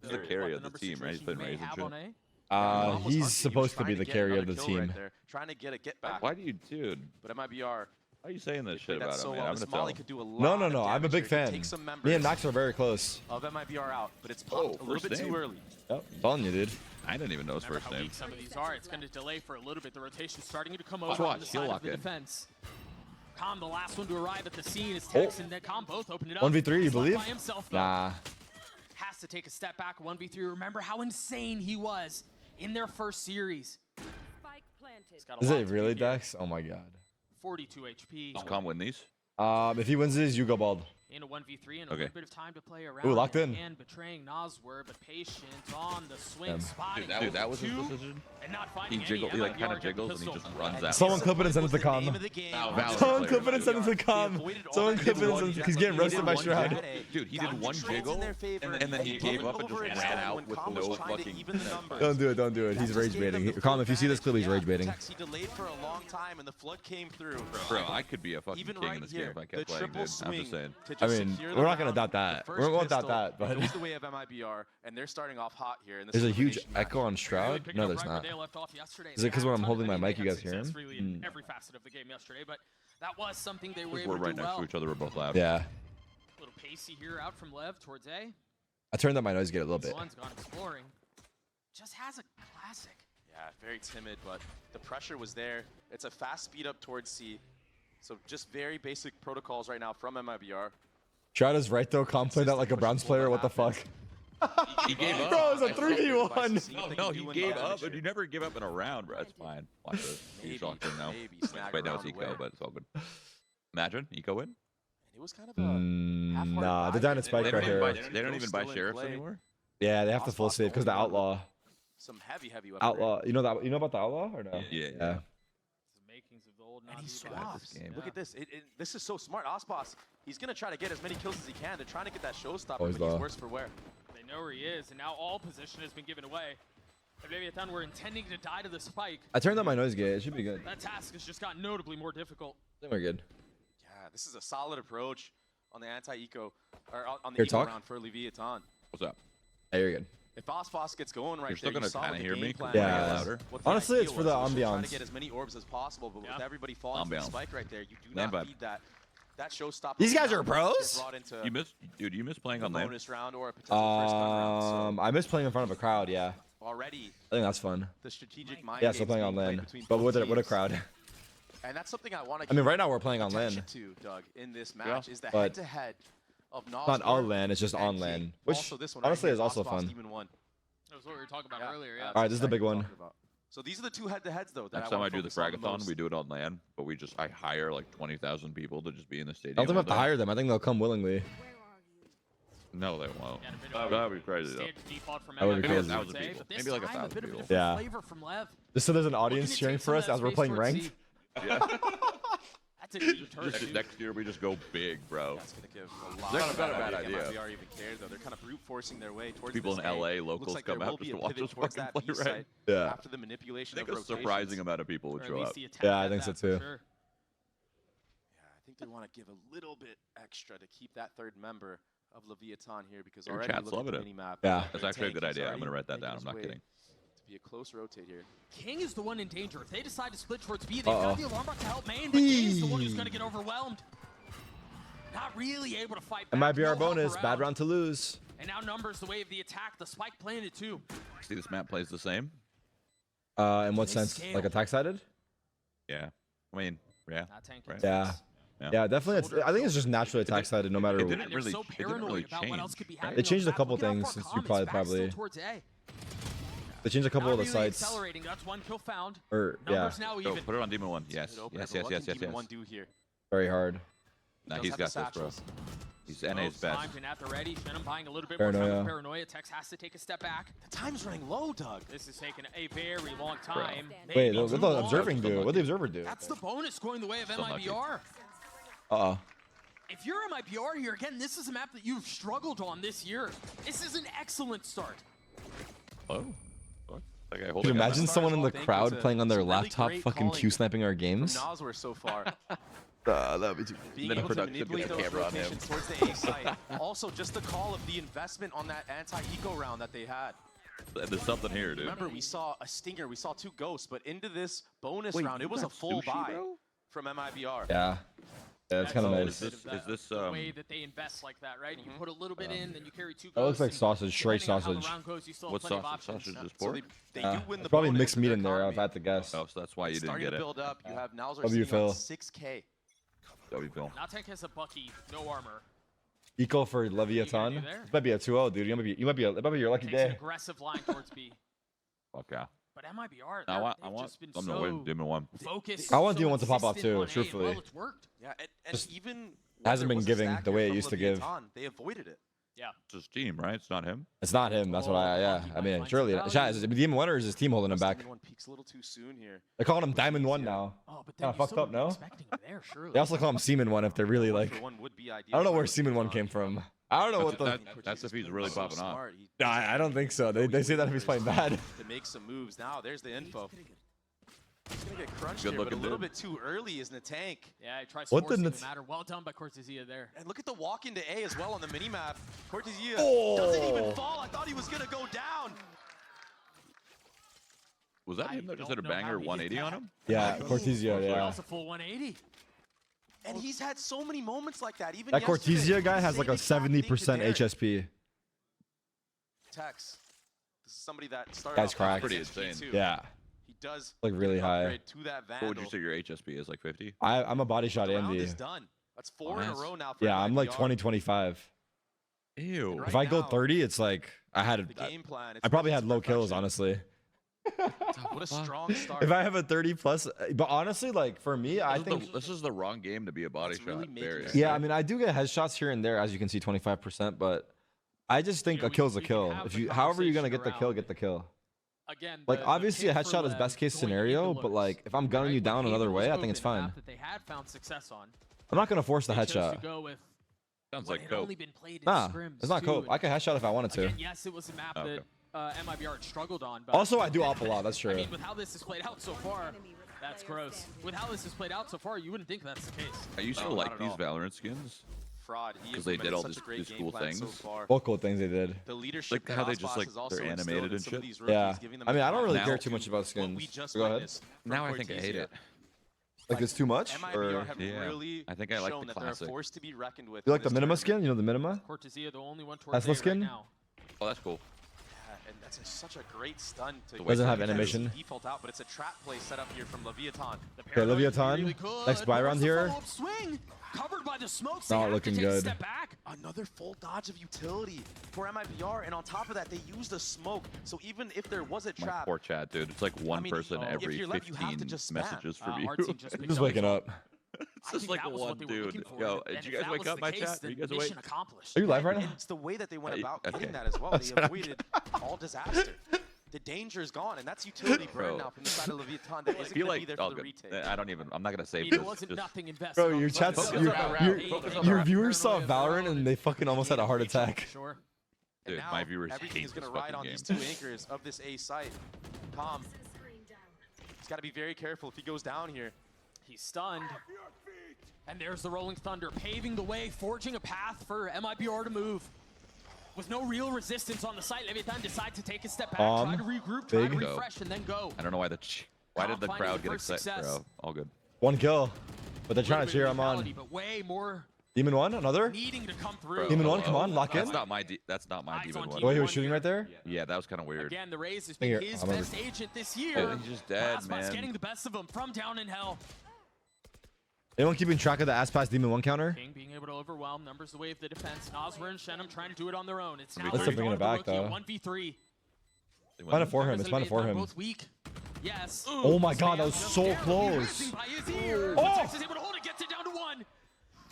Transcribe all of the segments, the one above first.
He's the carry of the team, right? He's playing Raze and shit. He's supposed to be the carry of the team. Trying to get a get back. Why do you, dude? But MIBR. Why are you saying this shit about him, man? I'm gonna tell him. No. I'm a big fan. Me and Max are very close. Of MIBR out, but it's pumped a little bit too early. Yep, I'm telling you, dude. I didn't even know his first name. Some of these are. It's going to delay for a little bit. The rotation's starting to come over Watch, on the side of the defense. Calm, the last one to arrive at the scene, is Tex and Calm both opened it up. 1v3, you believe? By himself, nah. Has to take a step back. 1v3. Remember how insane he was in their first series. Is it really, Dex? Oh my god. 42 HP. Does Calm win these? If he wins these, you go bald. In a 1v3 and a little bit of time to play around. Ooh, locked in. And betraying Noswer, but patient on the swing spot. Dude, that was his decision. And not finding He like kind of jiggles and he just runs out. Someone clip it and send it to Calm. Someone clip it and send it to Calm. Someone clip it and send it. He's getting roasted by Shroud. Dude, he did one jiggle and then he gave up and just ran out with no fucking. Don't do it. Don't do it. He's rage baiting. Calm, if you see this clip, he's rage baiting. He delayed for a long time and the flood came through. Bro, I could be a fucking king in this game if I kept playing, dude. I'm just saying. I mean, we're not gonna doubt that. We're gonna doubt that, but It's the way of MIBR, and they're starting off hot here. There's a huge echo on Shroud. No, there's not. Is it because when I'm holding my mic, you guys hear him? Really in every facet of the game yesterday, but that was something they were able We're to right do next to well. each other. We're both loud. Yeah. A little pacey here out from Lev towards A. I turned up my noise gate a little bit. One's gone exploring. Just has a classic. Yeah, very timid, but the pressure was there. It's a fast speed up towards C. So just very basic protocols right now from MIBR. Shroud is right though. Calm played out like a Browns player. What the fuck? He gave up. Bro, it was a 3v1. No, he gave up, but you never give up in a round, bro. That's fine. Watch this. He's shocked him now. Wait, that was Eco, but it's all good. Imagine Eco win. It was kind of a Nah, they're down at Spike right here. They don't even buy sheriffs anymore. Yeah, they have to full save because the outlaw. Some heavy weapons. Outlaw. You know that? You know about the outlaw or no? Yeah. And he swaps. Look at this. This is so smart. Ospas, he's going to try to get as many kills as he can. They're trying to get that showstopper, but he's worse for wear. They know where he is, and now all position has been given away. And maybe at the end we're intending to die to the spike. I turned on my noise gate. It should be good. That task has just gotten notably more difficult. I think we're good. Yeah, this is a solid approach on the anti-eco, or on the eco round for Leviathan. What's up? Hey, you're good. If Osfos gets going right You're still gonna kind of hear me. Yeah. Louder. Honestly, it's for the ambiance. Trying to get as many orbs as possible, but with everybody falling to the spike right there, you do not feed that showstopper. These guys are pros. You miss playing on lane. Bonus round or a potential first time round. I miss playing in front of a crowd. Yeah. Already. I think that's fun. The strategic mind. Yeah, still playing on LAN, but with a crowd. And that's something I want to. I mean, right now we're playing on LAN. Too, Doug, in this match is the but head-to-head of Noswer. Not on LAN. It's just on LAN, which honestly is also fun. That was what we were talking about earlier. Yeah. All right, this is the big one. So these are the two head-to-heads though. Next time I do the fragathon, we do it on LAN, but I hire like 20,000 people to just be in the stadium. I don't think we have to hire them. I think they'll come willingly. No, they won't. That would be crazy though. That would be crazy. Maybe like 1,000 people. Yeah. Just so there's an audience cheering for us as we're playing ranked. Yeah. Just next year we just go big, bro. That's gonna give a lot of bad idea. MIBR even cared though. They're kind of brute forcing their way towards people in LA, locals come out just to watch us fucking play right. Yeah. After the manipulation I think a surprising amount of people would show up. Yeah, I think so too. Yeah, I think they want to give a little bit extra to keep that third member of Leviathan here because already look at the mini map. Yeah, that's actually a good idea. I'm gonna write that down. I'm not kidding. Be a close rotate here. King is the one in danger. If they decide to split towards B, they've got the alarm bot to help main, but King's the one who's going to get overwhelmed. Not really able to fight back. It might be our bonus. Bad round to lose. And now numbers the way of the attack. The spike planted too. See, this map plays the same. In what sense? Like attack-sided? Yeah. I mean, yeah. Right. Yeah, definitely. I think it's just naturally attack-sided no matter what. It didn't really change. They changed a couple things since you probably. They changed a couple of the sites. That's one kill found. Or yeah. Go, put it on Demon 1. Yes. Yes. Very hard. Nah, he's got this, bro. He's NA's best. Paranoia. Tex has to take a step back. The time's running low, Doug. This is taking a very long time. Wait, what did the observing do? What did the observer do? That's the bonus going the way of MIBR. If you're MIBR here, again, this is a map that you've struggled on this year. This is an excellent start. Oh. Could you imagine someone in the crowd playing on their laptop fucking Q sniping our games? Noswer so far. That would be too. Being able to manipulate those rotations towards the A site. Also, just the call of the investment on that anti-eco round that they had. There's something here, dude. Remember, we saw a stinger, we saw 2 ghosts, but into this bonus round, it was a full buy from MIBR. Yeah. Yeah, it's kind of nice. Is this the way that they invest like that, right? You put a little bit in, then you carry 2 ghosts. That looks like sausage, straight sausage. What sausage? Sausage is pork? They do win the probably bonus mixed with meat their in there. economy. I've had to guess. Oh, so that's why you didn't get it. Build up. You have Nowzer W sitting on Phil. 6K. W Phil. Natek has a Bucky, no armor. Eco for Leviathan. This might be a 2-0, dude. It might be your lucky Takes an day. aggressive line towards B. Fuck yeah. But MIBR, I want I'm gonna win Demon 1. Focused. I want so Demon 1 to pop off consistent too, on A, truthfully. well, it's worked. Yeah, and Just even hasn't been was a giving stack the here way it from used to give. Leviathan, they avoided it. Yeah. It's his team, right? It's not him. It's not him. That's what yeah. I mean, surely. Chat, is it Demon 1 or is his team holding him back? Demon 1 peaks a little too soon here. They're calling him Diamond 1 now. Oh, but Kinda fucked up, no? Expecting him there, surely. They also call him Seaman 1 if they're really like. I don't know where Seaman 1 came from. I don't know what the. That's if he's really popping off. Nah, I don't think so. They say that if he's playing bad. To make some moves. Now, there's the info. He's gonna get crunched Good here, but a looking little dude. bit too early is in the tank. Yeah, he tries What forcing the the matter. Well done by Cortesia there. And look at the walk into A as well on the minimap. Cortesia Oh. doesn't even fall. I thought he was gonna go down. Was that him that just hit a banger 180 on him? Yeah, Cortesia, yeah. Also full 180. And he's had so many moments like that. Even That yesterday, Cortesia guy has like a same exact 70% thing to Derek. HSP. Tex. This is somebody that started Guy's off cracked. Pretty against insane. G2. Yeah. He does Like really high. upgrade to that Vandal. What would you say your HSP is? Like 50? I'm a body shot The round Andy. is done. That's 4 in a nice. row now for Yeah, I'm like MIBR. 20, 25. Ew. If I go now, 30, it's like I had. The game plan, it's I probably business had low kills, perfection. honestly. What a strong start. If I have a 30 plus, but honestly, like for me, I think. This is the wrong game to be a body That's really shot. making Very. it Yeah, I mean, I do get headshots here and there, as you can see, 25%. But I just think You know, a kill's a we can kill. have If the you, however you're gonna conversation get the kill, around- get the kill. Again, Like the obviously a pick for headshot is Lev best case going scenario, into but Lewis, like if I'm gunning right? you down When another Haven was way, I think it's open, a fine. map that they had found success on. I'm not gonna force the They chose to headshot. go with Sounds what like had cope. only been played in Nah, scrims it's not too, cope. and I can headshot if I wanted to. Again, yes, it was a map Okay. that MIBR had struggled on. But Also, I do op a lot. That's I true. mean, with how this has played out so far, that's gross. With how this has played out so far, you wouldn't think that's the case. I used to No, like not at these all. Valorant skins. Fraud. He 'Cause they did all implemented such a great these game cool plan so things. far. What cool things they did. The leadership Like how that they just, Ospas like, has also they're instilled animated in and some of shit. these rookies, Yeah. giving them I mean, I don't really Now- care too much about what we skins. just Go ahead. witnessed from Now I think I hate Cortesia. it. Like it's too much? MIBR Or have Yeah, really I think I like shown the that they're a classic. force to be reckoned with. you in like the this minima tournament. skin? You know the minima? Cortesia, the only one towards Tesla A right skin? now. Oh, that's cool. Yeah, and that's such a great stun to Doesn't have because animation. Default out, but it's a trap play set up here from Leviathan. The Okay, paranoid Leviathan. really good. Next buy Where's round the here. follow-up swing? Covered by the smokes. Not They have looking to take good. A step back. Another full dodge of utility for MIBR, and on top of that, they used a smoke. So even if there was a My trap, poor chat, dude. It's like one mean, person if every you're left, you have to 15 just spam. messages from you. Our team just picked Just up waking a- up. It's I just think like that was one what they were looking dude. for. Yo, And did you if guys that wake was up, the my case, chat? Are then you guys mission awake? accomplished. Are you live right and now? it's the way that they went Hey, about okay. getting that as well. They avoided all disaster. The danger is gone, and that's utility burn Bro. now from the side of Leviathan that I isn't feel going to be like there all for the good. retake. I don't even. I'm not gonna I save mean, this. it wasn't Just- nothing invested. Bro, on your the chat's focus your, on your, round focus eight. on your round. viewers saw Paranoia Valorant and they fucking almost had a heart attack. Sure. And Dude, now my viewers everything hate is going to this ride fucking on game. these two anchors of this A site. Calm. He's got to be very careful if he goes down here. He's stunned. And there's the Rolling Thunder, paving the way, forging a path for MIBR to move. With no real resistance on the site, Leviathan decide to take a step back, try to regroup, try to big. refresh, and then go. I don't know why why did the Finding crowd the get first excited, success. bro? All good. One kill. But they're trying to Little cheer bit him of on. lethality, But way more Demon 1, another? needing to come through. Bro, Demon 1, hello? come on, lock in. That's not my. That's not my Eyes demon on one. The way he was Demon shooting 1 right there? Yeah, that was kind of weird. Again, the Raze has been Here, his I'm gonna- best agent this year. Oh, he's just dead, Aspas man. getting the best of him from down in hell. Anyone keeping track of the Aspas Demon 1 counter? King being able to overwhelm, numbers the way of the defense. Nazra and Shenum trying to do it on their own. It's now Let's bring it back, though. 1v3. Find it for him. It's fine for him. Both weak. Yes. Oh my god, that was Just so barely close. missing by his ear. Oh! But Tex is able to hold it, gets it down to 1.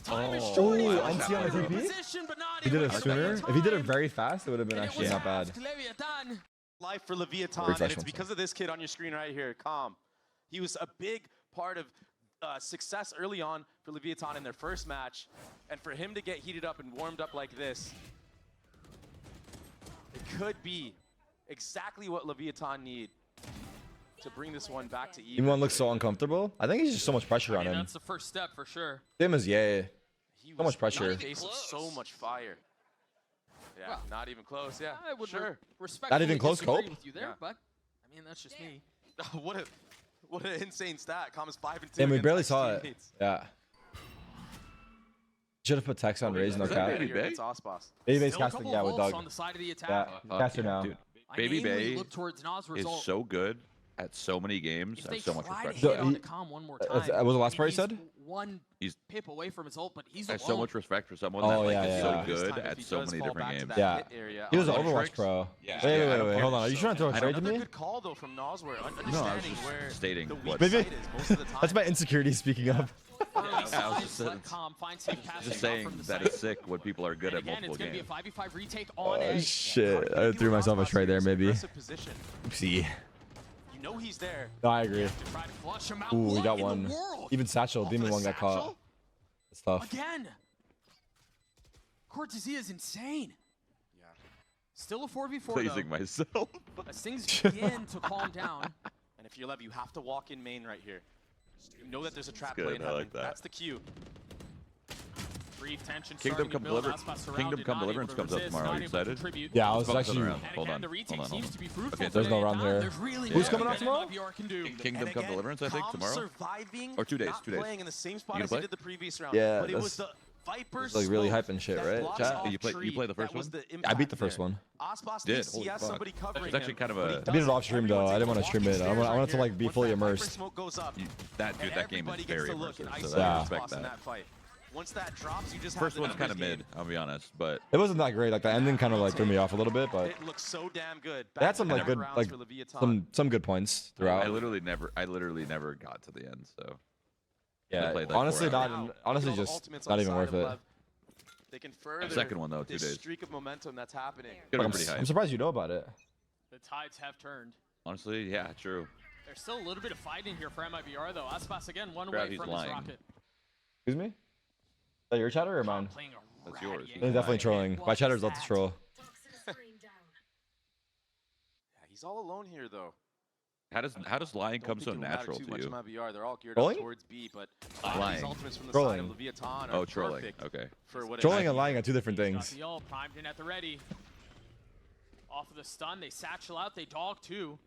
Time is Oh. short. He's Oh, in NC on the a TP? position, but not He did able it to get sooner. the If he did it time. very fast, it would have been And it actually was not bad. asked, Leviathan. Life for Leviathan, Refresh and it's one because of this kid on your screen right here, Calm. He was a big part of success early on for Leviathan in their first match, and for him to get heated up and warmed up like this, it could be exactly what Leviathan need. to bring this one back to even. Everyone looks so uncomfortable. I think he's just so much pressure on him. That's the first step for sure. Same as Ye. He So much pressure. in the face of so much fire. Yeah, Well, not even close. Yeah, I would sure. respectfully Not even close, disagree Cope? with you there, Yeah. but I mean that's just me. what an insane stat. Com is 5 and 2. And we against barely X saw it. teammates. Yeah. Should have put text on Raise, no Is that cap. Baby Here Bay? against Ospas. Baby Bay's Still a casting, couple yeah, of with ults Doug. on the side of the Yeah, attack. caster now. Dude, I Baby mainly Bay look towards Nas is result. so good at so many games. If I they have so much try respect to for hit him. on the com one more time, was the last part he he's said? One He's- pip away from his ult, but he's I have alone. so much respect for someone Oh, that like yeah, is yeah, so yeah. This good time, if at he so does many fall different back to games. that Yeah. hit area, He was an Like Overwatch tricks? pro. Yeah. Wait, Yeah, wait, hold on. Are you trying to throw a shade to Another me? good call though from Nosware, No, I was understanding just where stating the what- weak Maybe- side is most of the time. That's my insecurity speaking up. Early I was signs, just let saying- com find safe passing Just out saying from the that site. it's sick when people are good And at again, multiple it's going to be a games. 5v5 retake on Oh, A. shit. I threw myself a trade there, maybe. Position. Oopsie. You know he's there. No, I agree. To try to flush him out. Ooh, we What got in one. the world? Even Satchel, Off Demon of the one got caught. Satchel? It's tough. Again. Cortezia is insane. Yeah. Still a 4v4 Praising though. myself. As things begin to calm down. And if you're Lev, you have to walk in main right here. You know that there's a trap good, play in I heaven. like that. That's the cue. Brief tension Kingdom starting Come to build. Deliverance. Aspas Kingdom surrounded, Come not able Deliverance to comes out resist, tomorrow. not Are you able to excited? contribute. Yeah, I was Focus on the actually. round. And Hold again, on. the retake Hold on, hold seems on. to be fruitful. Okay, for there's no Leviathan. round here. There's really Who's no coming out that tomorrow? MIBR can do. Kingdom Come again, Deliverance, I think, Calm tomorrow. surviving, Or 2 days, not 2 days. playing in the same spot You as gonna he did the previous round. Yeah, but it was that's- the Viper like really smoke hyping shit, that right, blocks chat? off You play the Tree. first That was one? the I beat the impact first there. one. Ospas Did? thinks he Holy has fuck. somebody covering It's actually him, kind of but he a- I beat it doesn't. off stream though. I didn't want to stream it. I wanted to like be Once fully that Viper immersed. smoke goes up, Dude, and that game everybody is gets very to look and immersive. So isolate Yeah. I respect Ospas in that. that fight. Once that drops, you just First have the one's kind of numbers mid, game. I'll be honest, but It wasn't that great. Like the ending kind of like threw me off a little bit, but It looks so damn good. they had some like Back-to-back good rounds like for Leviathan. some good points I throughout. literally never got to the end. So Yeah, played like honestly 4 not hours. Now, honestly look at all the just ultimates not on the even side worth of it. Lev. They can further second one, though, 2 this days. streak of momentum that's happening. Could have I'm, been pretty I'm high. surprised you know about it. The tides have turned. Honestly, yeah, true. There's still a little bit of fighting here for MIBR though. Aspas again, one Crap, away he's from lying. his rocket. Excuse me? Is that your chatter or mine? Playing a That's yours. ratty He's They're definitely angle. trolling. What My is chatter's love to that? troll. Yeah, he's all alone here though. How does lying Don't come think so it'll matter natural too to much you? in MIBR. They're all geared Trolling? up towards B, but Lying. these ultimates from the Trolling. side of Leviathan are Oh, trolling. perfect Okay. for what it Trolling is. and lying are two different He's got things. the ult primed in at the ready. Off of the stun, they satchel out, they dog too.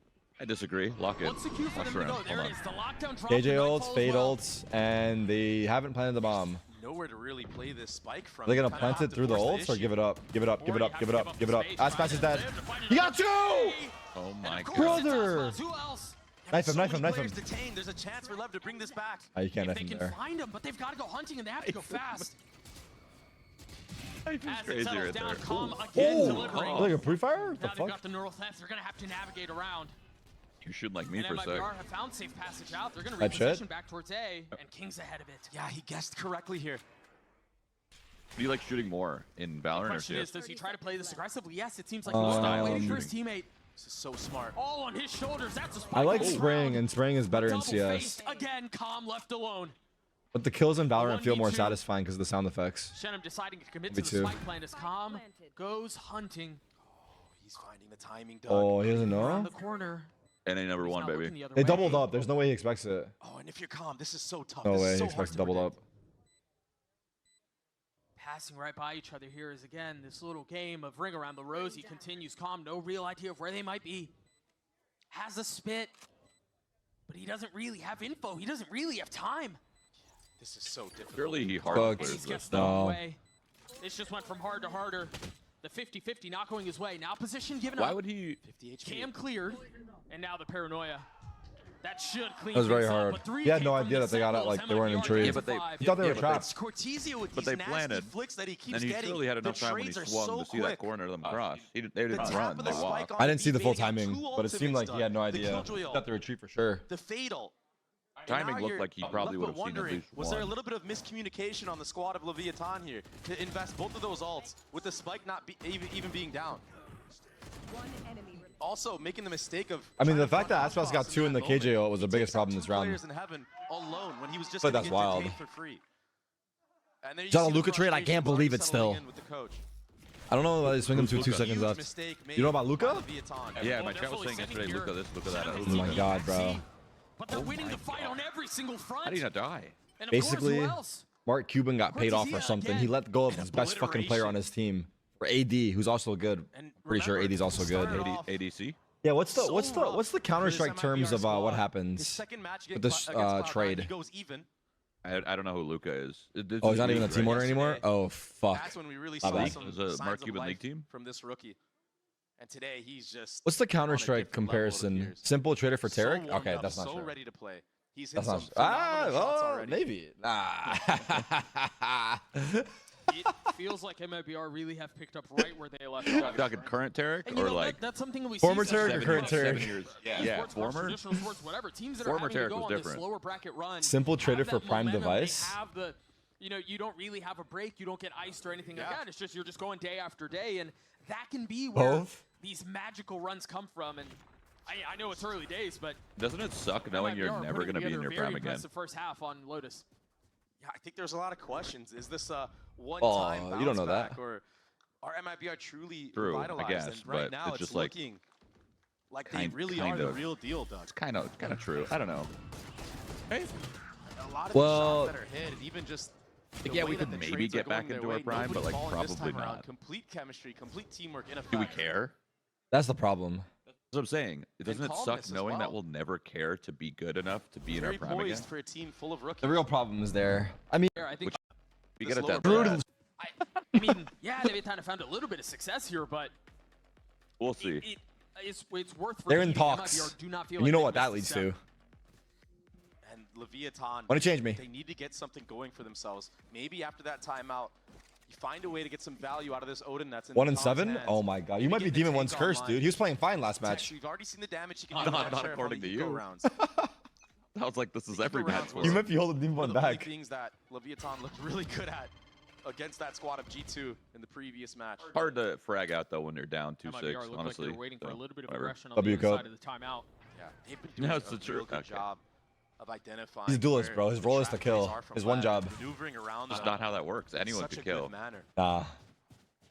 I disagree. Lock it. What's the cue for Watch them to around. go? There Hold it on. is, the lockdown drop. KJ for ults, Nightfall as Fade well. ults, and they haven't planted the bomb. Nowhere to really play this spike from. Are they You gonna kinda plant have it to through the force ults or issue. give it up? Give it up, give it Or up, you give have it to up, give it up. space, Aspas trying is to dead. live to find You got another two! play. Oh And my of god. course it's Brother! Aspas. Who else? Knife him, So knife many him, knife players him. detained. There's a chance for Lev to bring this back. Oh, you can't If knife they him can there. find him, but they've got to go hunting and they have to go fast. Life is As it crazy settles right down, there. Calm Ooh. again Oh, delivering. like a pre-fire? What the Now they've got fuck? the neural theft. They're going to have to navigate around. You should like me And for a sec. MIBR have found safe passage out. They're going to Type shit. reposition back towards A, and King's ahead of it. Yeah, he guessed correctly here. Do you like shooting more in Valorant or Question is, CS? does he try to play this aggressively? Yes, it seems like he's not waiting for his teammate. This is so smart. All on his shoulders. That's a spike. I like on the Spring, ground. and Spring is better in CS. Double-faced again, Calm left alone. But the kills in Valorant feel more 1v2. satisfying because of the sound effects. Shenum deciding to commit Me to the too. spike plan as Calm goes hunting He's finding the timing, Doug. Oh, he doesn't around know? the corner. NA number He's one, not baby. looking the other They way. doubled up. There's no way he expects it. Oh, and if you're Calm, this is so tough. No this way is he so expects hard to doubled up. predict. Passing right by each other here is again this little game of ring around the rosy continues. Calm, no real idea of where they might be. Has a spit, but he doesn't really have info. He doesn't really have time. This is so difficult. Surely he hard Fuck. clears Ace gets this. thrown No. away. This just went from hard to harder. The 50-50 not going his way. Now position given Why up. would he? 50 HP. Cam cleared, and now the paranoia. That should clean That was very things up, hard. but 3K He had no from idea the that they got out, Sentinels, like, they weren't in MIBR trade. Yeah, but they- gets five. He thought they were but trapped. It's Cortezia with But these they nasty planted, flicks that he keeps And he getting. surely had The enough time when he trades are swung so to see that quick. corner of them cross. They didn't The tap run. of They the spike walked. on I didn't see the full B, they got timing, two but it seemed like ultimates he had no done. The idea. Killjoy ult, Got the retreat for sure. the fatal. Timing Now looked you're like he probably left would but have seen at wondering, least was there a one. little bit of miscommunication on the squad of Leviathan here to invest both of those ults with the spike not even being down? Also, making the mistake of. I mean, trying the to fact front that Aspas got Ospas two in the that KJ ult was He the biggest takes out problem this two round. players in heaven alone when he was just But gonna that's get wild. detained for free. And there you John see the Luca trade, I frustration can't believe it settling still. in with the coach. I don't know why they swing him to 2 seconds left. You know about Luca? Yeah, my chat was saying yesterday, Luca this, Luca that. Oh my god, bro. But they're winning the fight on every single front. How do you not die? And of Basically, course, who else? Mark Cuban got paid off or something. He let go of his best fucking player on his team. For AD, who's also good. Pretty sure AD's also good. ADC? Yeah, what's the Counter-Strike terms of what happens with this trade? I don't know who Luca is. Oh, he's not even a team order anymore? Oh, fuck. That's when we really My saw bad. some Is it signs Mark of Cuban life League team? from this rookie. And today he's just What's the on a Counter-Strike different level, it comparison? appears. Simple trader for So Tarek? warmed Okay, up, that's not so sure. ready to play. He's hit That's some not phenomenal shots already. maybe. Nah. It feels like MIBR really have picked up right where they left off. Talking current Tarek And you or know, like that's something that we Former see Tarek or current 7 Tarek? years? Yeah, Yeah, former. traditional sports, whatever. Teams that Former are having Tarek to go was on this different. slower bracket run. Simple have trader that for prime momentum, they device? have the, you know, you don't really have a break. You don't get iced or anything like Yeah. that. It's just you're just going day after day, and that can be where Both? these magical runs come from. And I know it's early days, but Doesn't it suck knowing you're MIBR never putting going to be in together your a very prime again? impressive first half on Lotus. Yeah, I think there's a lot of questions. Is this a one-time Oh, bounce you don't know back, that. or are MIBR truly True, I revitalized? guess, And right but now it's it's just like looking like they kind- really kind are the of. real deal, Doug. It's kind of true. I don't know. Hey, A lot of Well- the shots that are hit, and even just the yeah, way we that could the maybe trades get are back going into their our way, prime, but nobody like falling this probably time around. not. Complete chemistry, complete teamwork in a Do we factory. care? That's the problem. That's what I'm saying. Doesn't it calmness suck as knowing that well. we'll never care to be good enough to be in our Very prime again? poised for a team full of rookies. The real problem is there. I mean, Here, I think. We This get at lower that. brutal. I mean, yeah, they've kind of found a little bit of success here, but We'll see. it's worth. They're in repeating. talks. MIBR do not feel And you like know they what that missed leads a to. step. And Leviathan, Wanna change me? They need to get something going for themselves. Maybe after that timeout, you find a way to get some value out of this Odin that's in 1 and Tom's 7? hands. Oh my god. You Maybe might be get the Demon tank 1's cursed, online. dude. He was playing fine last Tex, match. we've already seen the damage he can Not- do. not on Sheriff according on the to eco you. rounds. Sounds like this is The every eco match rounds for was You us. might be holding Demon one 1 of the only back. things that Leviathan looked really good at against that squad of G2 in the previous match. Hard to frag out though when you're down MIBR 2-6. looked Honestly, like they're waiting for a so, little bit of whatever. aggression on W the other code. side of the timeout. Yeah, they've been doing No, a it's the real truth. good Okay. job of identifying. He's a duelist, where bro. His the role is to trap kill. plays are from His one left, job. Maneuvering around That's them not how that works. in Anyone such could a kill. good manner. Nah.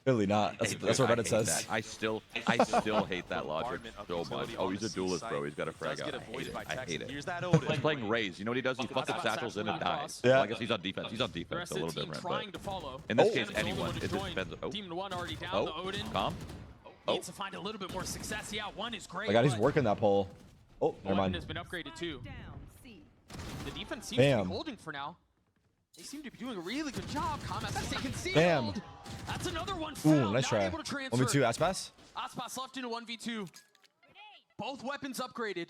Really not. That's what I Reddit hate says. that. I still hate that logic Bombardment of so much. utility Oh, on he's the a duelist, C bro. site. He's got a Does frag get out. I hate avoided it. by I Tex. hate it. Here's that Odin. He's playing Raze. You know what he does? He That's fucking about satchels in and absolutely dies. Yeah. Well, I guess he's on defense. He's on The defense. rest A of little the team different. trying But to follow. in this Oh. case, Shannon's the only anyone. one It to just join. depends. Oh, Demon 1 already down. The Odin calm. needs to find a little bit more success. Yeah, 1 is great. My god, he's but working that pole. Oh, never Odin mind. has been upgraded too. The defense seems to Bam. be holding for now. They seem to be doing a really good job. Commas has taken concealed. Bam. That's another one. Ooh, Found. nice Not try. able to transfer. 1v2 Aspas. Aspas left in a 1v2. Both weapons upgraded.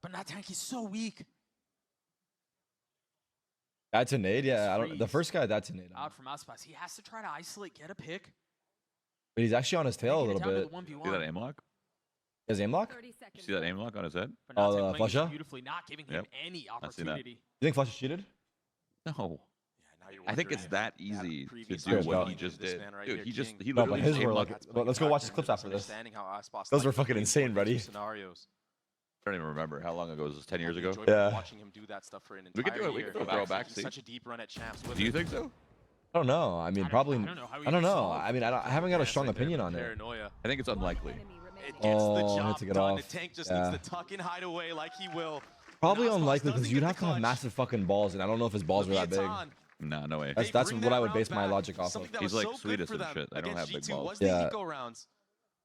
But not Tanky's so weak. That's a nade. Yeah, I don't. The Freeze. first guy, that's a nade. Out from Aspas. He has to try to isolate, get a pick. But he's actually on his tail a Make it little down to bit. the 1v1. See that aim lock? His aim lock? You see that aim lock on his head? But not Oh, the playing it flusher? beautifully, not giving him Yep. any I've seen that. opportunity. You think Flush is cheated? No. Yeah, now you're I think it's wondering that if easy to previous do match what dog. he just this did. man right Dude, here, he just King. he No, but literally his aim were locked. like- That's playing let's go watch his factor clips into after this. understanding how Aspas Those were likes to fucking play insane, different buddy. Scenarios. I don't even remember how long ago was this. 10 years I ago. enjoyed Yeah. Watching him do that stuff for an We could entire do it. We year. could do a He has throwback, see? Such a deep run at champs. With Do you it. think so? I don't know. I mean, probably. I don't know how he I don't know. solved. I mean, I haven't got a Yes, strong like opinion the on it. paranoia. I think it's unlikely. It gets Oh, the I had job to get done. off. The tank just Yeah. needs to tuck and hide away like he will. Probably Aspas unlikely because doesn't you'd get have the to have clutch. massive fucking balls, and I don't know if his balls are that big. Leviathan, No, no way. That's they what bring I that would round base my back. logic off of. Something that He's was like so Swedish good for and them shit. They don't against have big G2 balls. was the Yeah. eco rounds.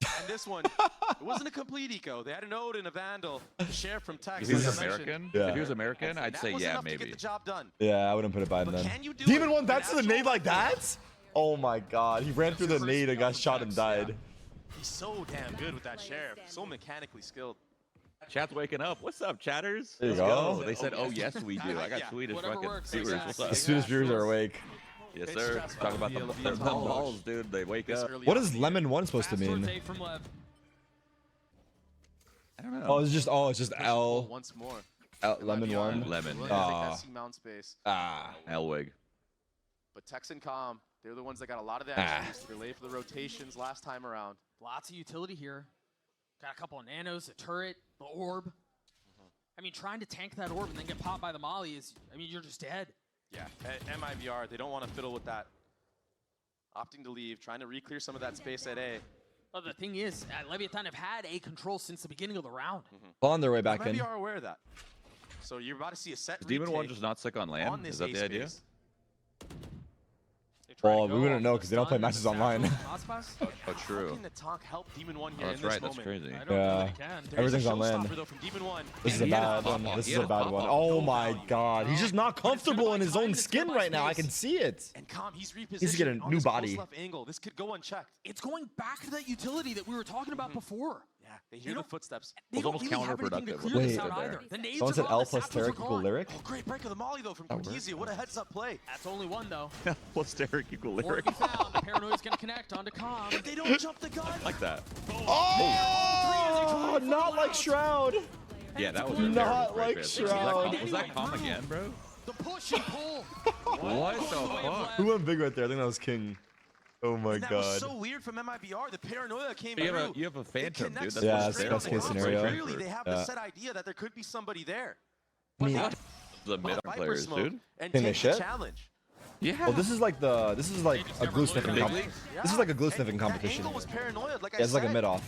And this one, it wasn't a complete eco. They had an Odin, a Vandal, a Sheriff from If Texas. he was like I mentioned. American, Yeah. if he was American, And I'd that say was yeah, enough to maybe. get the job done. Yeah, I wouldn't put it by him But then. can you do Demon it one, in that's the actual nade like life? that? Oh my god, he ran through the nade and got shot and died. He's so damn good with that Sheriff. So mechanically skilled. Chat's waking up. What's up, chatters? There you Let's go. They said, "Oh yes, we do." I got Yeah. Swedish Whatever fucking works, viewers. What's exactly. up? The Swedish viewers are awake. Yes, It's sir. stressful. Talk about Leviathan the balls. balls, dude. They wake This up. early What on is in the year. lemon one supposed to Fast towards mean? A from Lev. I don't know. Oh, it's just Push the ball L, once more. lemon MIBR one. Lemon. willing Yeah. to take Ah. that C-mount space. Elwig. But Tex and Calm, they're the ones that got a lot of the Ah. actions. They're late for the rotations last time around. Lots of utility here. Got a couple of nanos, a turret, the orb. I mean, trying to tank that orb and then get popped by the molly is, I mean, you're just dead. Yeah, at MIBR, they don't want to fiddle with that opting to leave, trying to re-clear some of that space at A. Well, the thing is, Leviathan have had A control since the beginning of the round. On their way back in. Maybe are aware of that. So you're about to see a set Demon One retake just not sick on land? on this Is that the A idea? space. Well, we wouldn't know because they don't play matches online. Oh, How true. can the Tonk help Demon One here Oh, in that's this right. That's moment? crazy. I don't know Yeah. they can. There is Everything's a on land. showstopper, though, from Demon One. This is And a he had a bad one. pop-off. This He is had a a bad one. pop-off. Oh No my value. god. He's just not comfortable in his own skin right now. I can see it. And Calm, he's repositioned Needs to get a on new this body. close left angle. This could go unchecked. It's going back to that utility that we were talking about before. Yeah, they hear the don't- footsteps. They It's don't almost really have anything to counterproductive clear what this they out did either. there. The nades Someone are said gone, L the plus sapples are Tarek equal gone. lyric. Oh, great break of the molly, though, from That works. Kizia. What a heads-up play. That's only one, though. What's Derek equal Or lyric? be found. The Paranoia's going to connect onto Calm. If they don't jump the gun. Like that. Oh, not like Shroud. Yeah, that was Not very like great. Shroud. Was that calm again, bro? The push and pull. What the fuck? Who went big right there? I think that was King. Oh my And that was god. so weird from MIBR. The Paranoia came You through. have a It phantom, dude. connects That's Yeah, what's it's there. best case So scenario. clearly, they have the Yeah. set idea that there could be somebody there. I mean, The mid Viper players, smoke dude. and Can they take the shit? challenge. Yeah. well, this is like a glue sniffing Big competition. league? This is like a glue And sniffing that competition. angle was paranoid, like I Yeah, it's like a said. mid off.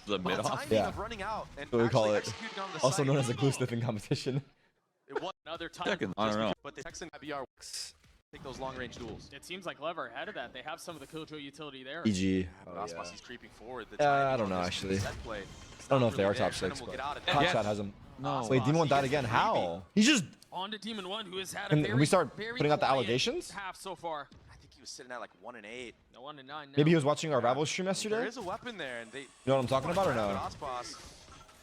The But mid the off. timing Yeah. of running out and So we call actually it. executing on the Also site, known as a glue sniffing competition. it was Another time. Second, I don't know. But the Texan IBR take those long-range duels. It seems like Lever ahead of that. They have some of the Killjoy utility there. EG. But Oh, Aspas, yeah. he's creeping forward. The Yeah, timing I don't on know, this actually. set play, I don't know if they are top Shannon 6, will but get out of Hot there. Shot has him. No. Wait, Demon One he died gets again. the How? He's just. On to Demon One, who has had Can a very, we start very putting out the quiet allegations? half so far. I think he was sitting at like 1-8. No 1 and 9 now. Maybe he was watching our Ravel stream There yesterday. is a weapon there, and they. You know what I'm talking about or no? Aspas,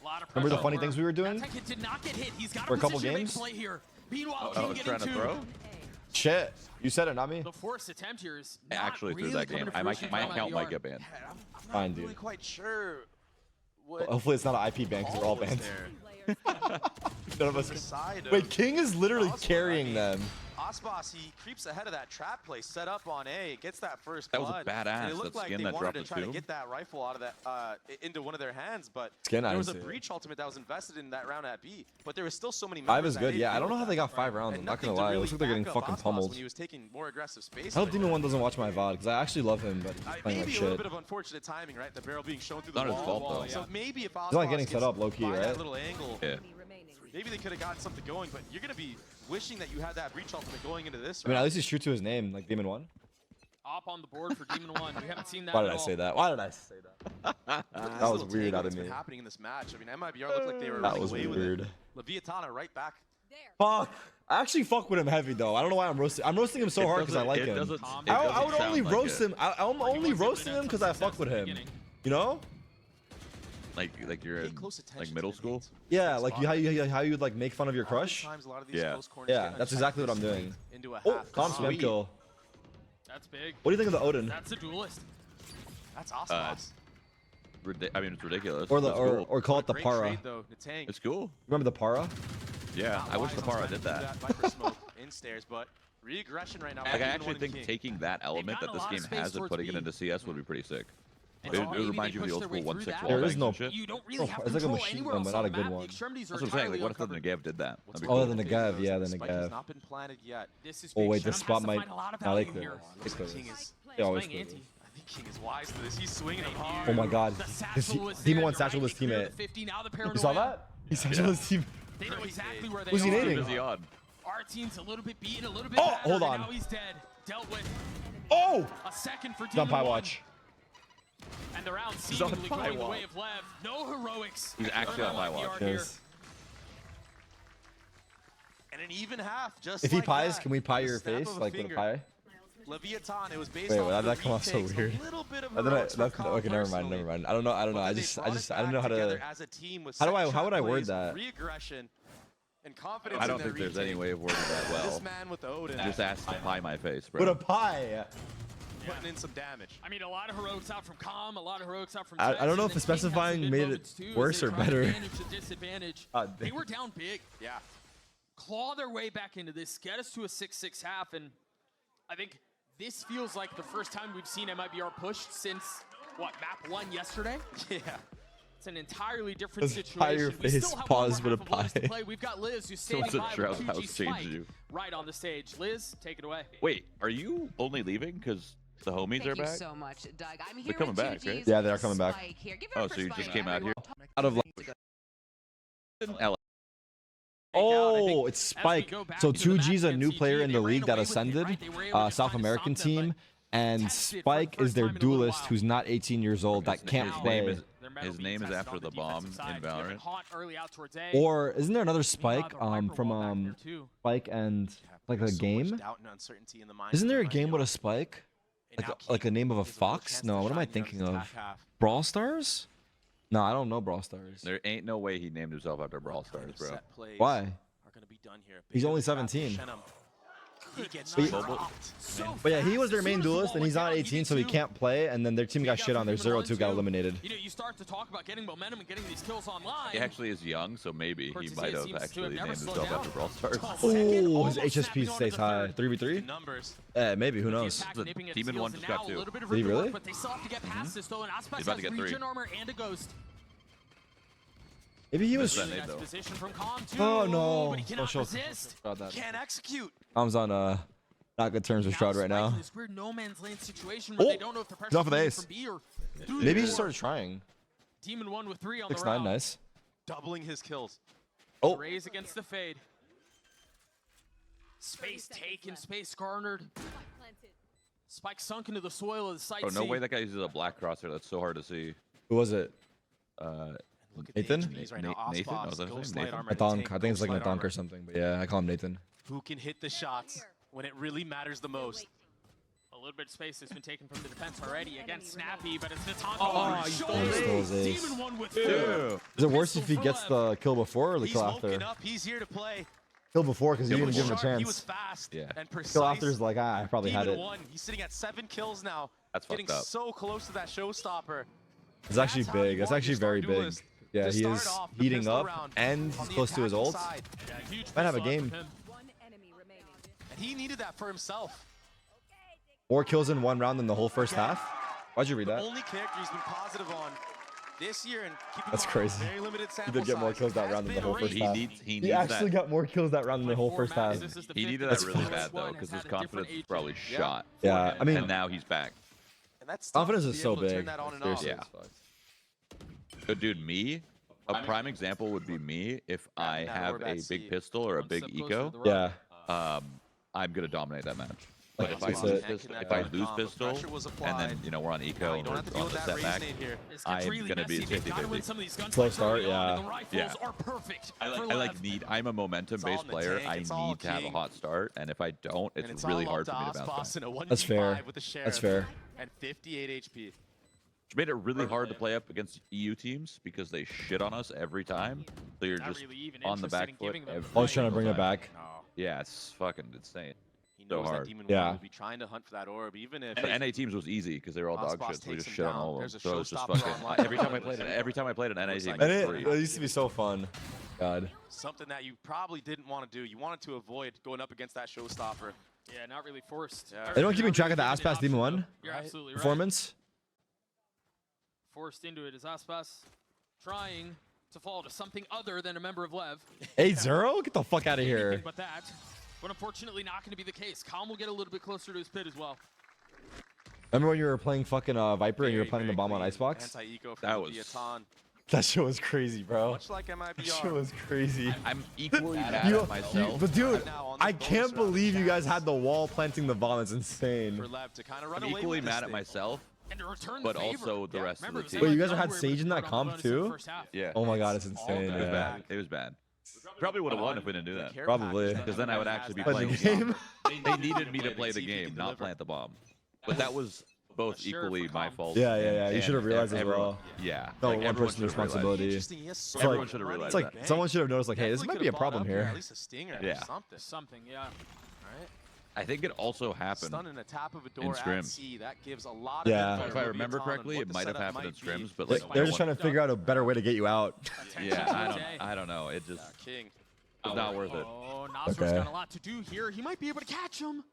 A lot of Remember the pressure funny for things him. we were doing? That Tekken did not get hit. He's got For a couple position to make games? play here. Meanwhile, I King was getting trying to two. throw. Shit. You said it, not me. The first attempt here is I not actually threw really that coming game. to I might, fruition my from account might IBR. get banned. I'm not Fine, really dude. quite sure what. Hopefully it's not an IP ban because they're all call was banned. there. None of us. The side of Wait, King is literally Oswald, carrying I mean, them. Aspas, he creeps ahead of that trap play, set up on A, gets that first That was blood. badass, And it looked that like skin they that wanted dropped to the try to tube. get that rifle out of that into one of their hands, but Skin, I there was a didn't see it. breach ultimate that was invested in that round at B. But there was still so many 5 members is good. that Yeah, I didn't don't know deal how with they that. got 5 rounds. And I'm not nothing gonna to lie. It really looks like they're getting back up fucking Aspas pummeled. when he was taking more aggressive space. I hope Demon One doesn't watch my VOD because I actually love him, but he's playing like Maybe a little shit. bit of unfortunate timing, right? The barrel being shown through Not the his wall. fault, though. So maybe if He's like Aspas getting set gets up low-key, by right? that little angle, Yeah. maybe they could have gotten something going, but you're going to be wishing that you had that breach ultimate going into this I mean, at round. least he's true to his name, like Demon One. Up on the board for Demon One. We haven't seen that Why at did I all. say that? Why did I say that? This was little weird tango out of that's been me. happening in this match. I mean, MIBR looked like they were That running was away weird. with it. Leviatana right back. Fuck. I actually fuck with him heavy though. I don't know why I'm roasting. I'm roasting him so hard because I like him. I would only roast him. I'm only roasting him because I fuck with him. You know? Like you're Pay in close attention like to middle the school. nades. Yeah, like how you like make fun of your crush. Oftentimes, a lot of these Yeah. close corners Yeah, get that's unchecked exactly what I'm straight doing. Into a Oh, half. calm spam Sweet. kill. That's big. What do you think of the Odin? That's a duelist. That's Aspas. I mean, it's ridiculous. Or the It's cool. or call it the Great para. trade, though. Natang. It's cool. Remember the para? Yeah, Not I wish wise the on para spending did that. Viper smoke in stairs, but re-aggression right now. Like, by I Demon actually One and think King. taking that element gotten that a this lot of game space has and towards putting it B. into CS would be pretty sick. And It so maybe reminds they you of the push old their way school through 1-6 that. wall There is bangs no- and shit. You don't really have it's like a control machine anywhere gun, else but not on a the good map. one. The extremities are That's what I'm saying. Like, entirely what if the uncovered. Negev did that? What's That'd be Oh, cool. the important Negev, though is yeah, that the spike has Negev. not been planted yet. This is Oh big. wait, Shem this has spot to might. find a lot of I like value this. here. It's good. King is, They always Playing play anti. I think King is wise to this. He's swinging him hard. Oh my god. The His satchel was Demon there One to satchel was rightly clear the teammate. 50. Now the You saw paranoia. that? He satchel his team. They know exactly where they Who's he are. naming? Who's he on? Our team's a little bit beaten, a little bit Oh, battered, hold and on. now he's dead. Dealt with. Oh! A second for He's on Demon Pie One. Watch. And the round on seemingly Pie going the way Watch. of Lev. No heroics. He's actually on Pie Watch. Here. Yes. And an even half, just If he like pies, that. can we pie The your snap face of a like with a finger. pie? Leviathan, it was based Wait, off that the come off so retakes, weird. A little bit of I don't know. heroics from That's Calm okay. Never mind. personally. Never mind. I don't know. I don't know. But I then they just brought it I don't know how back to. together as a team with How do set I- how would I shot word plays, that? Re-aggression and confidence I in don't their think there's any retake. way of wording that well. This man with the Odin Just ask to pie my face, bro. With a pie. putting in some damage. I mean, a lot of heroics out from Calm, a lot of heroics out from I Jax, don't know and if the then King has some specifying good made it moments too, as worse they or try to better. manage the disadvantage. They were down big. Yeah. Claw their way back into this, get us to a 6-6 half, and I think this feels like the first time we've seen MIBR pushed since, what, map 1 yesterday? Yeah. It's an entirely different His situation. entire We face still have paused one more with half a of lives to pie. play. We've got Liz who's So standing it's a by Shroud with House 2G Spike changed you. right on the stage. Liz, take it away. Wait, are you only leaving because the homies are Thank you back? so much, Doug. I'm They're here coming with back, 2Gs. right? Yeah, they are coming back. Spike here. Give it Oh, up for so you Spike, just came out here? everyone. Out of luck. In LA. Oh, it's Spike. So 2G's a new player in the league that ascended, South American team, and Spike is their duelist who's not 18 years old that can't play. His name is after the bomb in Valorant. Or isn't there another Spike from Spike and like a game? Isn't there a game with a Spike? Like a name of a fox? No, what am I thinking of? Brawl Stars? No, I don't know Brawl Stars. There ain't no way he named himself after Brawl Stars, bro. Why? He's only 17. But yeah, he was their main duelist, and he's not 18, so he can't play. And then their team got shit on. Their 0-2 got eliminated. You know, you start to talk about getting momentum and getting these kills online. He actually is young, so maybe he might have actually named himself after Brawl Stars. Oh, his HSP stays high. 3v3? Maybe. Who knows? Demon 1 just got 2. Did he really? But they still have to get past this, though. And Aspect He's about has to get 3. regen armor and a ghost. Maybe he was. Really nice position from Calm, too, Oh no! but he cannot Don't resist. Can't execute. Calm's on not good terms with Shroud right now. This weird no man's land situation where they don't know if the he's off with coming ace. from B or through Maybe the he door. started trying. Demon 1 with 3 on the 6-9, round. nice. Doubling his kills. Oh, Raise against the fade. Space taken, space garnered. Spike sunk into the soil of the site. Oh, no way that guy uses a black crosshair. That's so hard to see. who was it? Look at Nathan? the HPs right now. Nathan? Osboss, Oh, is that his Ghost name? Light Nathan? Armor to Nathonk. tank, I think it's like Ghost Light Nathonk or Armor. something. But yeah, I call him Nathan. Who can hit the shots when it really matters the most? A little bit of space has been taken from the defense already. Again, Snappy, but it's Nathonk. Oh, he stole his ace. Demon 1 with 2. Is it worse if he gets the kill before or the He's kill after? woken up. He's here to play. Kill before because you didn't give him a Sharp, he was chance. fast Yeah. and precise. Kill after is like, I probably had Demon it. 1. He's sitting at 7 kills now. That's getting fucked up. so close to that showstopper. It's actually That's how you big. That's want actually your star very big. duelist Yeah, to he start is off the heating pistol up round and on he's the close to his attacking ult. side. Yeah, huge Might have a pistol game. from him. And he needed that for himself. More kills in one round than the whole first half. Why'd you read The that? only character he's been positive on this year, and keeping That's him on crazy. Very limited He sample did get more size, kills that has round than the been whole a first rate. half. He He needs actually that. got more kills that round than the whole first half. He needed that really bad though, because his confidence was probably shot. Yeah, I mean, And now he's back. And that's tough confidence to is be so able to turn big. that on and Seriously. off. Yeah. So, dude, me, a prime example would be me if I now have we're a at big C. pistol or a One big step closer eco. to the right. Yeah. I'm gonna dominate that match. But if I That's lose it. pistol, if I lose pistol, Pressure was and applied. then we're on Now eco you and don't we're have to deal on with the that setback, race nade here. This I'm gets really gonna be messy. They've gotta 50-50. win some of these gunfights Slow start, early on, and yeah. the rifles Yeah. are perfect I for like Lev. need. I'm a It's all momentum-based in the player. tank, I it's all need to have a king. hot start, and if I don't, And it's all really up hard for me to Osboss bounce back. in a 1v5 That's fair. With the Sheriff That's fair. And 58 HP. Which made it really hard to play up against EU teams because they shit on us every time. So you're Not just really even on the interested back in foot. giving them every Always trying to single bring it time. back. No. Yeah, it's fucking insane. He So knows hard. that Demon Yeah. 1 will be trying to hunt for that orb, even if And NA teams was easy because they were all dog Osboss shit. So we takes just him shit on down. all of them. There's a So it's just showstopper fucking. online. Every time I played an NA Looks team, like And it it, was it free. used to be so fun. God. something that you probably didn't want to do. You wanted to avoid going up against that showstopper. Yeah, not really forced. Yeah. Anyone keeping Not track of the really given an Aspas Demon option, 1 though. You're Right. absolutely right. performance? Forced into it is Aspas trying to fall to something other than a member of Lev. 8-0? Get the fuck out of Anything here. but that. But unfortunately not going to be the case. Calm will get a little bit closer to his pit as well. Remember when you were playing fucking Viper and you were Very, planning the very bomb on clean Icebox? Anti-eco from That was- Leviathan. That shit was crazy, bro. Much like That shit MIBR. was crazy. I'm equally mad You- at myself. But dude, Now on the I bonus can't round believe you guys chance had the wall planting the bomb. It's for insane. Lev to kind of run I'm away equally with this mad at thing. myself. And to return But the favor. also the rest of Remember, the it was team. Wait, you guys MIBR had were able Sage to in that put on comp bonus in the too? first half. Yeah. Oh my god, it's All insane. It was good. Yeah. bad. It was bad. Probably would have won if we didn't do that. Care Probably. package Because then I would actually be has Play that the playing game. They needed me to play the See if he game, can not deliver. plant the bomb. But that was both Sure, equally for my calm. fault. Yeah, yeah, yeah. You and should have realized as everyone- well. Yeah. No, like, one everyone person's should have realized. responsibility. Interesting. He has so Everyone much should have money realized in It's like the bank. someone should have noticed, like, hey, this Definitely might be a could've problem bought up here. At least a stinger Yeah. or something. Something, yeah. Right? I think it also happened. Stun in a tap of a door in at scrims. C. That gives a lot Yeah. of info If to I remember Leviathan on correctly, what it the might have setup happened in might be. scrims, but They- like They're just trying to figure out a better way to get you out. Yeah, I don't know. It just King. was not worth it. Oh, Nasr's Okay. got a lot to do here. He might be able to catch him.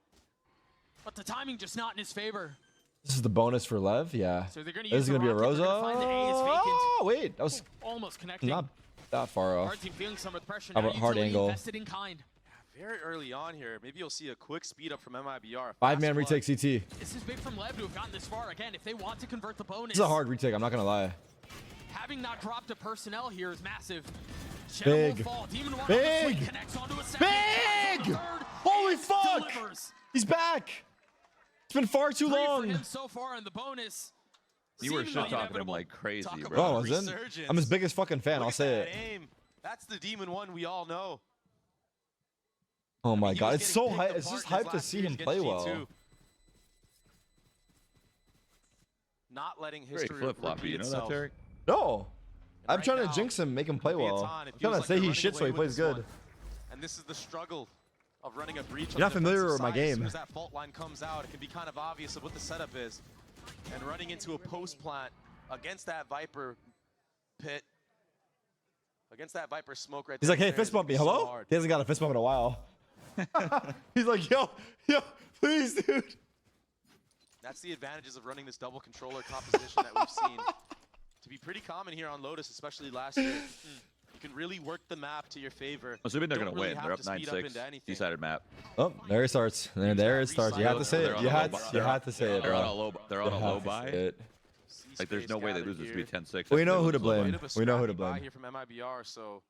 But the timing just not in his favor. This is the bonus for Lev. Yeah. So they're gonna This is use gonna be a the rocket. They're Rosa. gonna find the A is vacant. Oh wait, that was Almost connecting. not that far off. Hard team feeling some of the pressure. How Now about hard utility angle? invested in kind. Very early on here. Maybe you'll see a quick speed up from MIBR. 5-man retake CT. This is big from Lev to have gotten this far. Again, if they want to convert the bonus, This is a hard retake. I'm not gonna lie. having not dropped a personnel here is massive. Big. Big. Big. Holy fuck! He's back. It's been far too long. For him so far in the bonus. You were Seemingly shit talking him inevitable. like crazy, Talk bro. Oh, I about wasn't. resurgence. I'm his biggest fucking fan. I'll Look say at it. that aim. That's the Demon One we all know. Oh my He god, was it's so getting hype. picked It's just apart in hype his to last see him series play against well. G2. Not letting Very history flip-floppy, repeat you know that, itself. Tarek? No. And I'm right trying now, to jinx him, make him play well. Leviathan, I'm it feels trying to like say they're he running shits so away he with plays this one. good. And this is the struggle of running a breach. You're not familiar with my As game. soon as that fault line comes out, it can be kind of obvious of what the setup is. And running into a post plant against that Viper pit, against that Viper smoke right He's there. like, hey, is fist bump me. so Hello? hard. He hasn't got a fist bump in a while. He's like, yo, please, dude. That's the advantages of running this double controller composition that we've seen to be pretty common here on Lotus, especially last year. You can really work the map to your favor. Assuming they're Don't going to really win. have They're up to speed up 9-6. into anything. Decided map. Oh, there it starts. There it starts. You have to say They're it. on You a had low to, buy. you had to say it, They're on a bro. low. They're on You a have low to buy. say it. Like, there's no way they lose this to be 10-6. We know who to A blame. bit of a We know who to scrappy buy blame. here from MIBR, so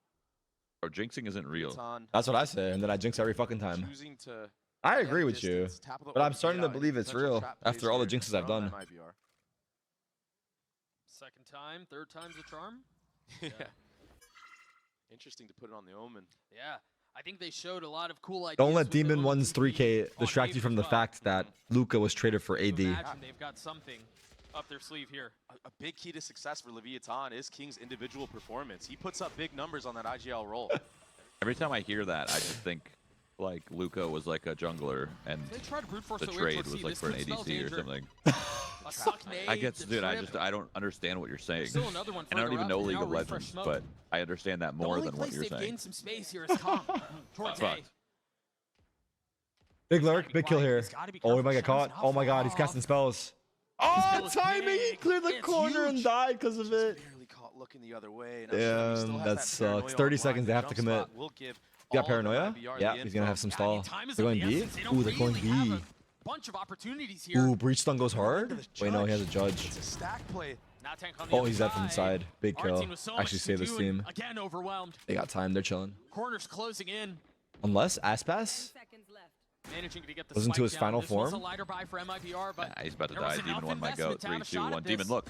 Or jinxing isn't real. Baton That's what I say, and then I jinx every fucking time. choosing to I get agree with you, distance, tap of the but I'm orb, starting get to out, believe and it's potential real trap after plays all the here jinxes I've from done. MIBR. Second time, third time's a charm. Yeah. Interesting to put it on the Omen. Yeah, I think they showed a lot of cool ideas. Don't let with the Demon Omen 1's 3K 3K on distract you Wave from as the well. fact that Luca was traded for AD. Imagine they've got something up their sleeve here. A big key to success for Leviathan is King's individual performance. He puts up big numbers on that IGL roll. Every time I hear that, I just think like Luca was like a jungler and They tried to brute force the the trade towards was C. like this for an could spell ADC or danger. something. A suck nade, I get, the dude, trip. I don't understand what you're saying. Still another one And I don't further even up, know and League now of refresh Legends, smoke. but I understand that more the only than what place you're they've saying. gained some space here is calm towards A. Fucked. Big gotta lurk, be big kill quiet. here. He's gotta be Oh, we careful. might get Shadow's caught. not Oh my god, far he's off. casting spells. kill Oh, is timing! He big. cleared the It's corner and huge. died because of it. Barely caught looking the other way. Now, Shimmy still Damn, has that that sucks. paranoia 30 online. seconds, they The have to jump commit. spot will give You got all of paranoia? MIBR Yeah, the he's gonna have some info. stall. Time is They're of going the B? essence. They don't Ooh, they're going really have B. a bunch of opportunities here. Ooh, breach stun goes hard. Look at the Wait, no, he has a judge. judge. It's a stack play. Now Tank on the Oh, other he's dead from the side. Big Our kill. team with so much Actually to save this do, team. and again, overwhelmed. They got time. They're chilling. Corners closing in. Unless Aspas? Managing to get the Wasn't to spike his down. final This was a form? lighter buy for MIBR, but Nah, he's about to there die. was Demon enough 1 might go. investment to 3, have a 2, shot 1. at Demon, this. look.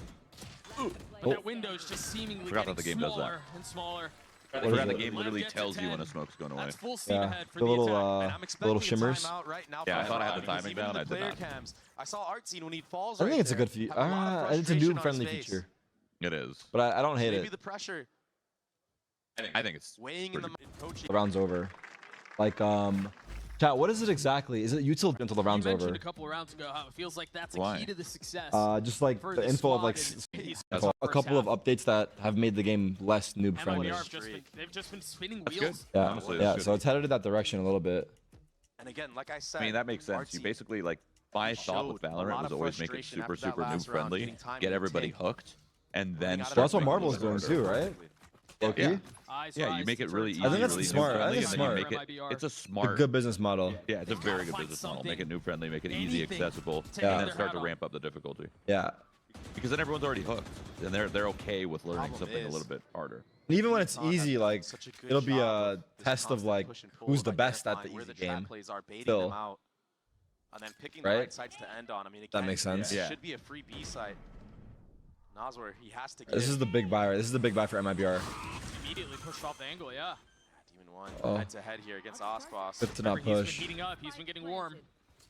But that window's just seemingly Forgot getting that the game does that. smaller and smaller. I What forgot is the it? game Lev literally gets a tells you when 10. a smoke's going away. That's full steam Yeah, ahead for the the little attack. And I'm little expecting a shimmers. timeout right now Yeah, I from thought I had the MIBR, because timing even down, in the I did player not. cams, I saw Artsine when he falls I think right it's a good there, feature. had a lot of It's a frustration noob on his friendly face. feature, It is. but I don't hate Maybe it. the pressure I think it's weighing in the pretty- coaching. The round's over. Like chat. What is it exactly? Is it util until the You round's mentioned over? a couple of rounds ago how it feels like that's a Why? key to the success. Just like for the this info of squad like and he's- a couple of updates that have made the game less noob friendly. MIBR have just been, they've just been spinning That's wheels. good. Yeah, Honestly, yeah. that's So good. it's headed in that direction a little bit. And again, like I said, I mean, that makes sense. You Artsy basically, like, my thought with showed a Valorant lot was of always make it frustration super, after that super noob last round, friendly, getting time get to everybody take. hooked, and then Well, start that's what making it Marvel's a little doing harder. too, right? Yeah. Loki? Yeah. Eyes Yeah, you rise make it to really turn easy. I think that's really smart. I noob-friendly, think it's and then you smart. make it. It's a A smart. good business model. Yeah, it's a They very gotta good find business model. Make it something, noob friendly, make it easy, anything accessible, to and hang then their start hat to on. ramp up the difficulty. Yeah. Because then everyone's already hooked, and they're okay with learning Problem something a is- little bit harder. And even when it's Leviathan easy, have like such a good it'll be job a of this test of constant like push and pull who's of the best at the identifying where easy the trap game. plays are, baiting Still. them out, and then picking the Right? right sites to end on. I mean, That again, makes sense. It Yeah. should be a free B site. Nazwar, he has to get This is the big buy. This is the big buy for MIBR. Immediately pushed off the angle, yeah. Demon 1 Oh. head to head here against Ospas. Good to not Remember, push. He's been heating up. He's been getting warm.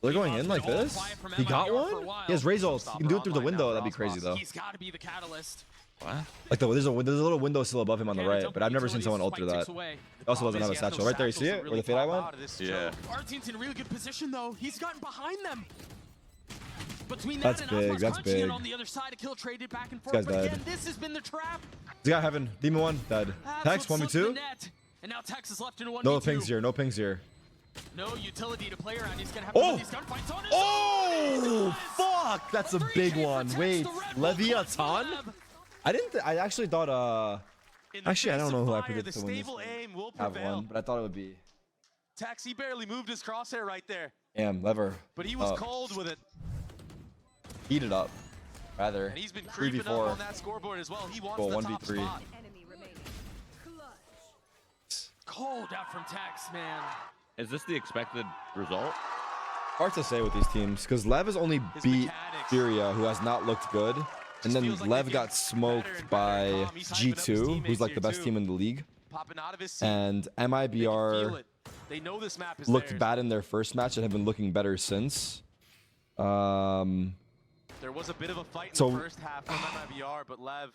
They're going in like this? He got one? He has Raze ult. He can do it through the window. That'd be crazy though. He's got to be the catalyst. What? Like there's a little window still above him on the Cannon right, jump but I've never seen utilities, someone ult spike through that. ticks away. He also doesn't have a satchel. Right there, you see it? Where the fade eye went? Yeah. Artzine's in a really good position though. He's gotten behind them. Between that That's and big, Osmos that's crunching big. in on the other side, a kill traded back and forth. guy's But dead. again, this has been the trap. He's got heaven. Demon 1 dead. That's Tex what slipped the 1v2. net. And now Texas left in a 1v2. No pings here. No pings here. No utility to play around. He's gonna have to win these gunfights on his own. Oh, fuck! That's a big one. Wait, Leviathan? I actually thought, actually, I don't know who I predicted to win this game. Have one, but I thought it would be. Tex, he barely moved his crosshair right there. Damn, Lever. But he was cold with it. Heat it up, rather. And he's been creeping up on that scoreboard as well. He wants the top 1v3. spot. Cold out from Tex, man. Is this the expected result? Hard to say with these teams, because Lev has only beat Furia, who has not looked good. And then Lev got smoked by G2, who's like the best team in the league. And MIBR looked bad in their first match and have been looking better since. There was a bit of a fight in the first half from MIBR, but Lev,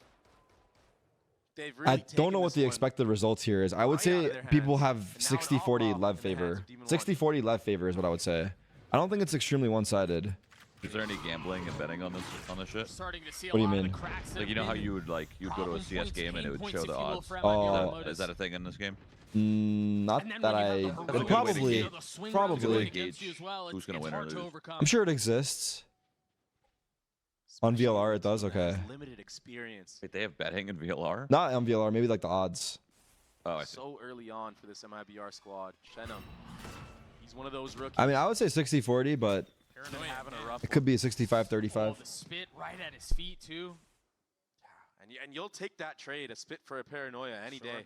they've really I don't know what the expected results here is. I would say people have 60-40 Lev favor. 60-40 Lev favor is what I would say. I don't think it's extremely one-sided. Is there any gambling and betting on this shit? What do you mean? Like, you know how you'd go to a CS game and it would show the odds? Is that a thing in this game? Not that I probably gauge who's gonna win or lose. I'm sure it exists. On VLR it does, okay. Limited experience. Wait, they have betting in VLR? Not on VLR, maybe like the odds. Oh, I see. So early on for this MIBR squad. Shenum, he's one of those rookies. I mean, I would say 60-40, but it could be a 65-35. Oh, the spit right at his feet too. And you'll take that trade, a spit for a paranoia any day.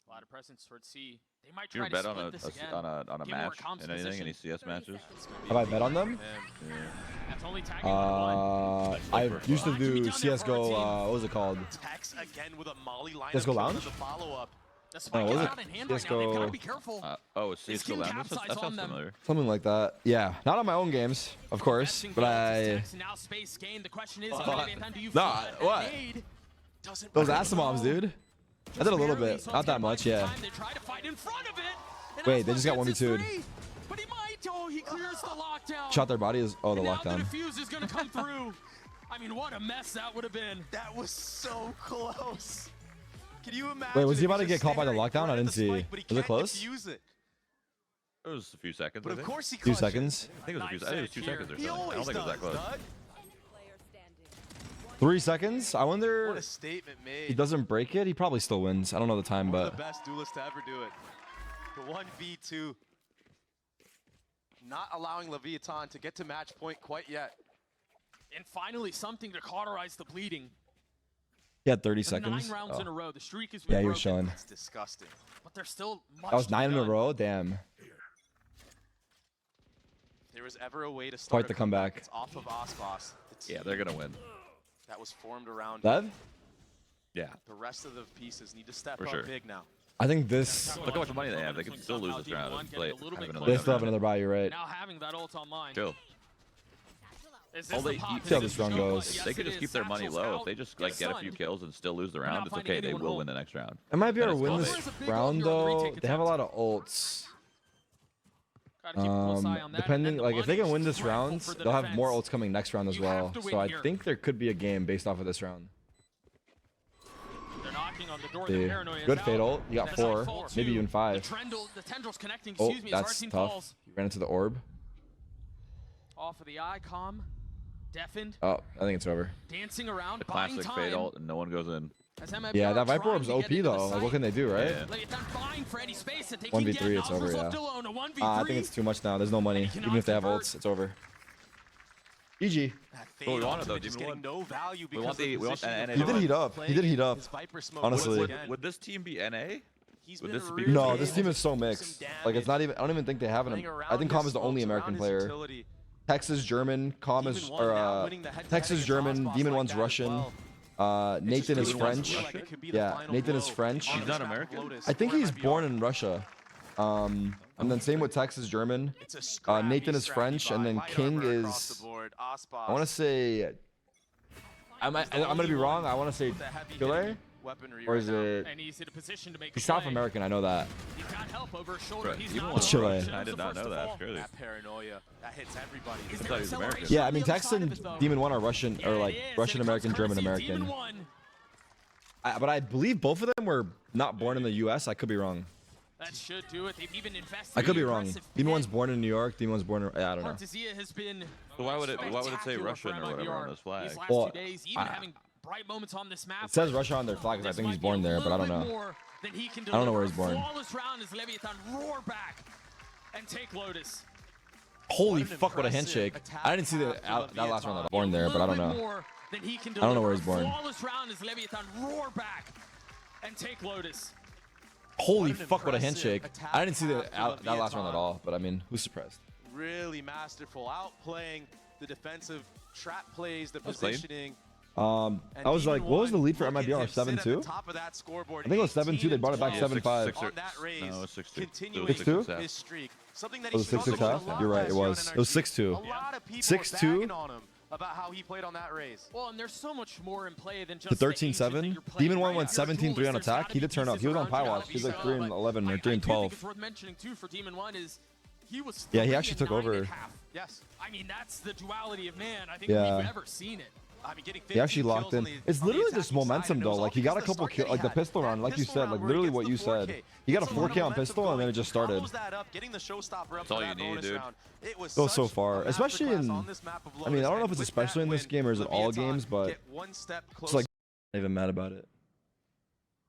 A lot of presence towards C. They might You try ever bet to on split this again. a Get more match comms in anything, position. any CS matches? Have I bet on them? Yeah. That's only tagging one. I used to do CSGO, what was it called? Tex again with a molly line CSGO Lounge? follow-up. The spike was is it? not in hand right now. They've got to be careful. Oh, it's CSGO getting Lounge? capsize That on sounds them. familiar. Something like that. Yeah, not on my own games, of course, but Now space gained. The question is, do you Nah, what? Those Asimovs, dude. I did a little bit, not that much, yeah. They try to fight in front of it. Wait, they just got 1v2'd. But he might. Oh, he clears the lockdown. Shot their body is the Now lockdown. the defuse is going to come through. I mean, what a mess that would have been. That was so close. Can you imagine? Wait, was he if about to he's get just caught by the standing lockdown? right I at didn't the see. spike, but he Was it can't close? defuse it. It was a few seconds, But I of think. course he 2 clutched it. seconds? I think it was a few 2 seconds or He something. I don't always think it was that does, close. Doug. 3 seconds? I wonder What a statement made. he doesn't break it. He probably still wins. I don't know the time, One of but the best duelists to ever do it. The 1v2. Not allowing Leviathan to get to match point quite yet. And finally, something to cauterize the bleeding. he had 30 For seconds. 9 rounds Oh. in a row. The streak has been Yeah, he was broken, showing. That's disgusting. but there's still much That was to 9 be in a done. row? Damn. If there was ever a way to start Quite the a comeback, comeback. it's off of Osbos. The Yeah, team they're gonna win. that was formed around Lev? Yeah. the rest of the pieces need to step For up sure. big now. I think this... Look how much money they have. They could still lose this round. Somehow and play, getting a little have bit another They round. still have another buy, you're right. Now having that ult online. Chill. Is Oh, this the they- pop you- that see how is this round shown? goes. Yes, They could it just is. keep their money Satchel's low. out. If they just get a few Stunned. kills and still lose the round, it's finding okay. They anyone will ult. win the next round. It might be our That is win close. this There's a big round, ult, you're on the though. retake They have a attempt. lot of ults. Gotta keep a close eye on that. Depending, And like, if they can win this rifle round, for the they'll have more defense. ults coming next round as You well. have to So win I here. think there could be a game based off of this round. They're knocking on the door. See, The paranoia is good out. fade ult. You got That's 4, nightfall maybe too. even 5. The tendrils connecting, Oh, excuse me, as that's Arsene tough. falls. He ran into the orb. Off of the icon, deafened, Oh, I think it's over. dancing around, The buying classic time. fade ult and no one goes in. As MIBR Yeah, that Viper trying orb's to get OP into the though. Like, what site. can they do, right? Yeah. Leviathan vying for any space that they 1v3, can get. it's over, Alpha's yeah. left alone, a 1v3. I think it's too much now. There's no money. And he Even if they have cannot ults, it's over. GG. That Well, we fade want it, though. ultimate just Demon getting no value We because want of the we want position an of NA. He did Valorant heat up. He did heat up. his Viper smoke Honestly. once again. Would this team be NA? He's would been this be- really No, this able team to is so do mixed. some Like, it's not damage, even. I don't even think they have playing an. around I think his Calm is the only smokes, American around his player. utility. Texas German. Calm Demon is one now winning the head-to-head Texas against German. Osbos Demon like One's that as Russian. well. Nathan is Just French. feel like it could be the Yeah, final Nathan is blow French. on He's the not back of American? Lotus I think for he's MIBR. born in Russia. And then same with Texas German. It's a scrappy, Nathan is scrappy French, and fight. then Light King armor across is- the board. I Osbos want to say. I'm gonna be wrong. I want to say with the heavy Chile, hitting weaponry or right is now. it? And he's in a position to make He's a South play. American. I know that. He's got help over his shoulder. Right. He's Even not one It's Chile. Russian. I He's did the not first know to that. fall. It's crazy. That paranoia, that hits everybody. Is I there thought he was American. acceleration Yeah, I on mean the other Tex side of and it, though? Demon One are Russian, Yeah, or it like is, and Russian it comes American, German courtesy of Demon American. One. But I believe both of them were not born in the U.S. I could be wrong. That should do it. They've even invested. I could be wrong. Demon One's born in New York. Demon One's born in... Yeah, I don't know. Partizia has been So why would it say Russian or whatever on this flag? These last Well, 2 days, even having bright moments on this map. It says Russia on their flag because I think he's born there, but I don't know. I don't know where he's born. Flawless round as Leviathan roar back and take Lotus. Holy fuck, what a handshake. I didn't see that last round that was born there, but I don't know. I don't know where he's born. Flawless round as Leviathan roar back and take Lotus. Holy fuck, what a handshake. I didn't see that last round at all, but I mean, who's surprised? Really masterful, outplaying the defensive trap plays, the positioning. I was like, what was the lead for MIBR? 7-2? I think it was 7-2. They brought it back 7-5. No, it was 6-2. 6-2? It was 6-6 You're right, it was. It was 6-2. 6-2? About how he played on that raise. Well, and there's so much more in play than just The 13-7. Demon One went 17-3 on attack. He did turn up. He was on Pie Watch. He's like 3-11 or 3-12. It's worth mentioning too for Demon One is he was. Yeah, he actually took over. Yes. I mean, that's the duality of man. I think we've ever seen it. I mean, getting He actually locked in. It's literally just momentum though. Like he got a couple kills, like the pistol run, like you said, like literally what you said. He got a 4K on pistol and then it just started. That's all you need, dude. Go so far, especially in. I mean, I don't know if it's especially in this game or is it all games, but it's like not even mad about it.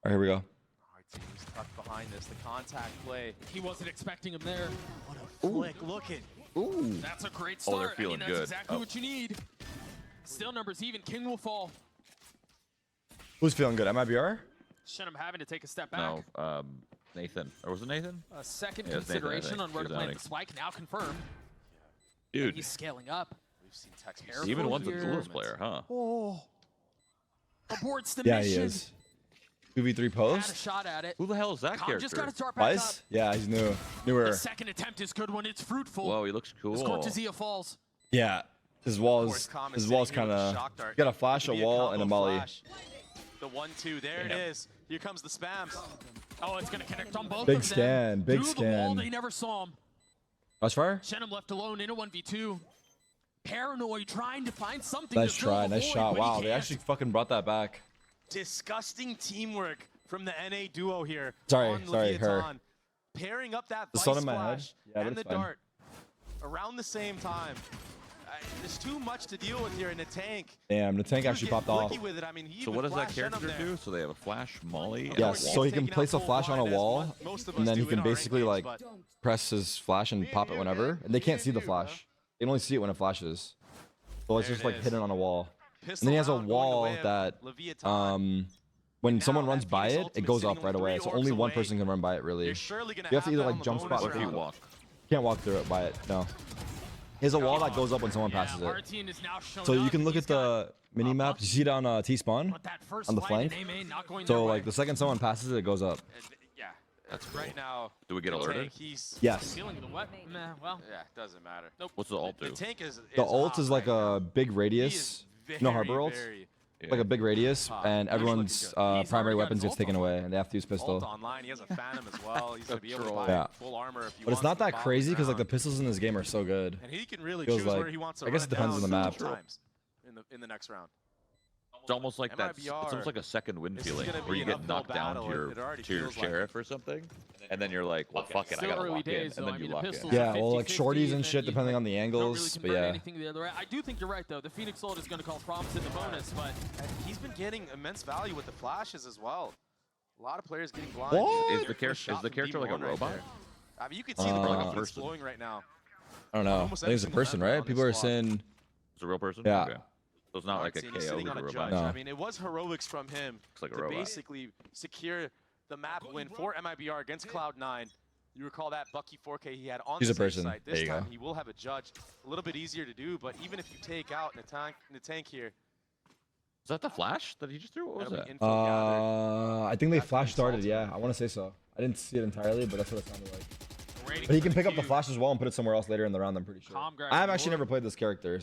All right, here we go. Tucked behind this, the contact play. He wasn't expecting him there. What a flick! Look at. Ooh. That's a great start. Oh, they're feeling that's good. Exactly what you need. Still numbers even. King will fall. Who's feeling good? MIBR? Shenum having to take a step back. No, Nathan. Or was it Nathan? A second Yeah, consideration Nathan, on where to He's plant outing. the spike. Now confirmed. Dude, He's scaling up. We've seen Tex Demon One's a here. duelist player, huh? Oh. Aborts the Yeah, mission. he is. 2v3 Had a post? shot at it. Who the hell is that Com just got to character? start back Vice? up. Yeah, he's new. Newer. The second attempt is good when it's fruitful. Whoa, he looks cool. As Cortezia falls. Yeah. His wall's kind of. Got a flash, a wall, and a molly. The 1-2, there it is. Here comes the spams. Oh, it's going to connect on both Big of them. scan, big Through the wall, scan. they never saw him. Rush fire? Shenum left alone in a 1v2. Paranoid, trying to find something Nice to fill try, the nice void, shot. but he Wow, they can't. actually fucking brought that back. Disgusting teamwork from the NA duo here. Sorry, on sorry, her. Leviathan. Pairing up that The Vice sun in my head. Splash Yeah, but and the it's fine. dart around the same time. There's too much to deal with here in the tank. Damn, the tank actually popped off. With it. I mean, he So even what does that flashed character Shenum there. do? So they have a flash, molly, and Yes, a so wall? he can Taking place out a flash on a full blind, wall, as most of and us then he do can in our basically rankings, like but press his flash and pop it whenever. And they can't see the flash. They can only see it when it flashes. So it's There just it like is. hidden on a wall. pistol And then he has a round going the wall way of that Leviathan. when Now someone that runs by Phoenix it, it Ultimate goes sitting up right only away. 3 So orbs only one away. person can run by it really. You're surely gonna You have to either that like on the jump bonus spot What if you round. walk? Can't walk through it by it. No. He has a wall that goes up when someone passes it. Artine is now shown So you up. can look He's at the mini map. You see it on T-spawn But that first on the fight in flank. A-main not going So their like way. the second someone passes it, it goes up. Yeah, That's cool. right now. Do we get the alerted? tank, he's Yes. Feeling the wet. Meh, well, yeah, doesn't matter. nope. What's the ult The do? tank is The ult hot is like right now. a big He radius. is No very, harbor ult. very Yeah. Like a big radius, Hot. and Looks everyone's He's primary already got weapons his gets ult taken on. away, and they have to use ult pistol. online. He has a phantom as well. He's gonna be able to buy Yeah. full armor if he But it's wants not to that follow crazy because like the ground. pistols in this game are so good. And he can really feels choose like- where he wants to I guess run it depends down on the map. times in the next round. It's almost like that. It's MIBR, almost like a second wind this is feeling gonna where be you an get uphill knocked down battle. to your It already to your feels like sheriff or something, and then you're like, well, fuck it, I Still gotta early lock days, in, though. and I then mean, you the lock in. pistols Yeah, are well, like 50-50, shorties and then shit you depending on the don't angles, really but convert yeah. anything the other way. I do think you're right, though. The Phoenix Ult is going to cause problems in the bonus, but And he's been getting immense value with the flashes as well. A lot of players getting blind. What? Is the character like a robot? I mean, you can see the Like a confidence person? flowing right now. I don't know. I Almost think it's a every person, single member right? on People are this squad. saying It's a real person. Yeah. Okay. So it's not like a Martin KO. sitting He's on a a robot. judge. No. I mean, it was heroics from him Looks like a to robot. basically secure the map win for MIBR against Cloud9. You recall that Bucky 4K he had on He's the a safe person. side. There This you time go. he will have a judge. A little bit easier to do, but even if you take out in the tank here, Is that the flash that he just threw? What was that'll be that? info gathered. I think they That's flash started. insulting. Yeah, I want to say so. I didn't see it entirely, but that's what it sounded like. waiting But he for can the pick up the cue. flash as well and put it somewhere else later in the round. I'm pretty sure. Calm grab I've actually forward. never played this character.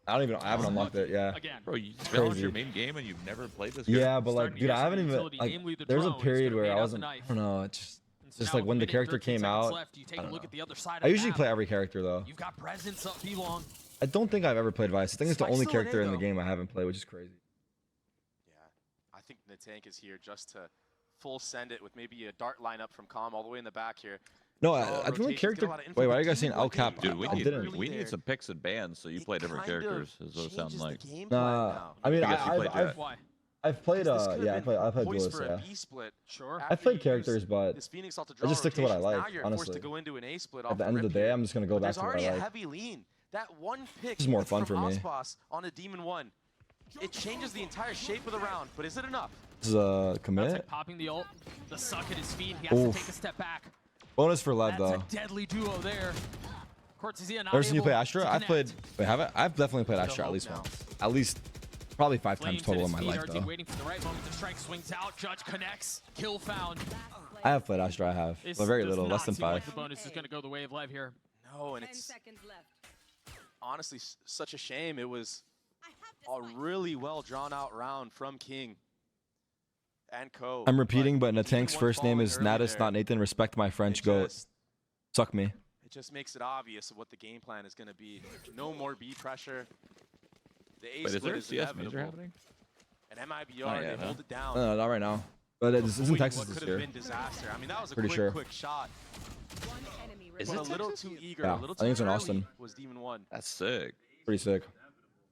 I haven't unlocked it. Yeah. Again, Bro, you It's found crazy. your main game and you've never played this. Yeah, game? but like, Starting to dude, get I some haven't even utility, like. namely the There's a drone, period instead of where made I out the wasn't. I knife. don't know. It's just now like when the with character 13 came seconds out. left, you take I a don't look know. at the other side I of usually the play map. every character though. You've got presence up B-long. I don't think I've ever played Vice. I think it's the Spike's only still in character A, in the though. game I haven't played, which is crazy. Yeah, I think the tank is here just to full send it with maybe a dart lineup from Calm all the way in the back here. No, I feel like character. Wait, why are you guys saying El Cap? Dude, we I didn't. need some picks and bans so you play different characters. Is what it sounds like. Nah, I mean, I guess you played Jet. I've played yeah, I played duelist, yeah. Sure. I've played characters, but I just stick to what I like, now you're honestly. forced to go into an A split At the end of the day, I'm just gonna go back to what I There's already like. a heavy lean. That one pick This is more fun for me. Osboss on a Demon 1. It changes the entire shape of the round, but is it enough? This is a That's commit. like popping the ult, the suck at his feet. He has to take a step back. Bonus for Lev, That's though. a deadly duo there. Cortesia not Ever seen you able play to Astra? I've connect. played. Wait, have I? I've definitely played Astra at least now. once. At least, probably 5 times Flames total at in his my feet, life, RT though. waiting for the right moment to strike, swings out, Judge connects, kill found. I have played Astra. I have, This but very does little, not less than seem like 5. the bonus is going to go the way of Lev here. No, and 10 it's seconds left. honestly such a shame. It was a really well drawn out round from King and Co. I'm repeating, but Demon Natank's 1 first name falling is early Natus, there. not Nathan. Respect my French It goat. just- Suck me. It just makes it obvious of what the game plan is going to be. No more B pressure. The A Wait, is split there a is CS major inevitable. happening? And MIBR, Not yet, they hold it down. No, not right now. But it's in avoiding Texas what this could year. have been disaster. I mean, that was a Pretty quick, sure. quick shot. One enemy Is But it a little Texas? too eager, Yeah, a little I think too it's in early Austin. was Demon 1. That's sick. Pretty sick.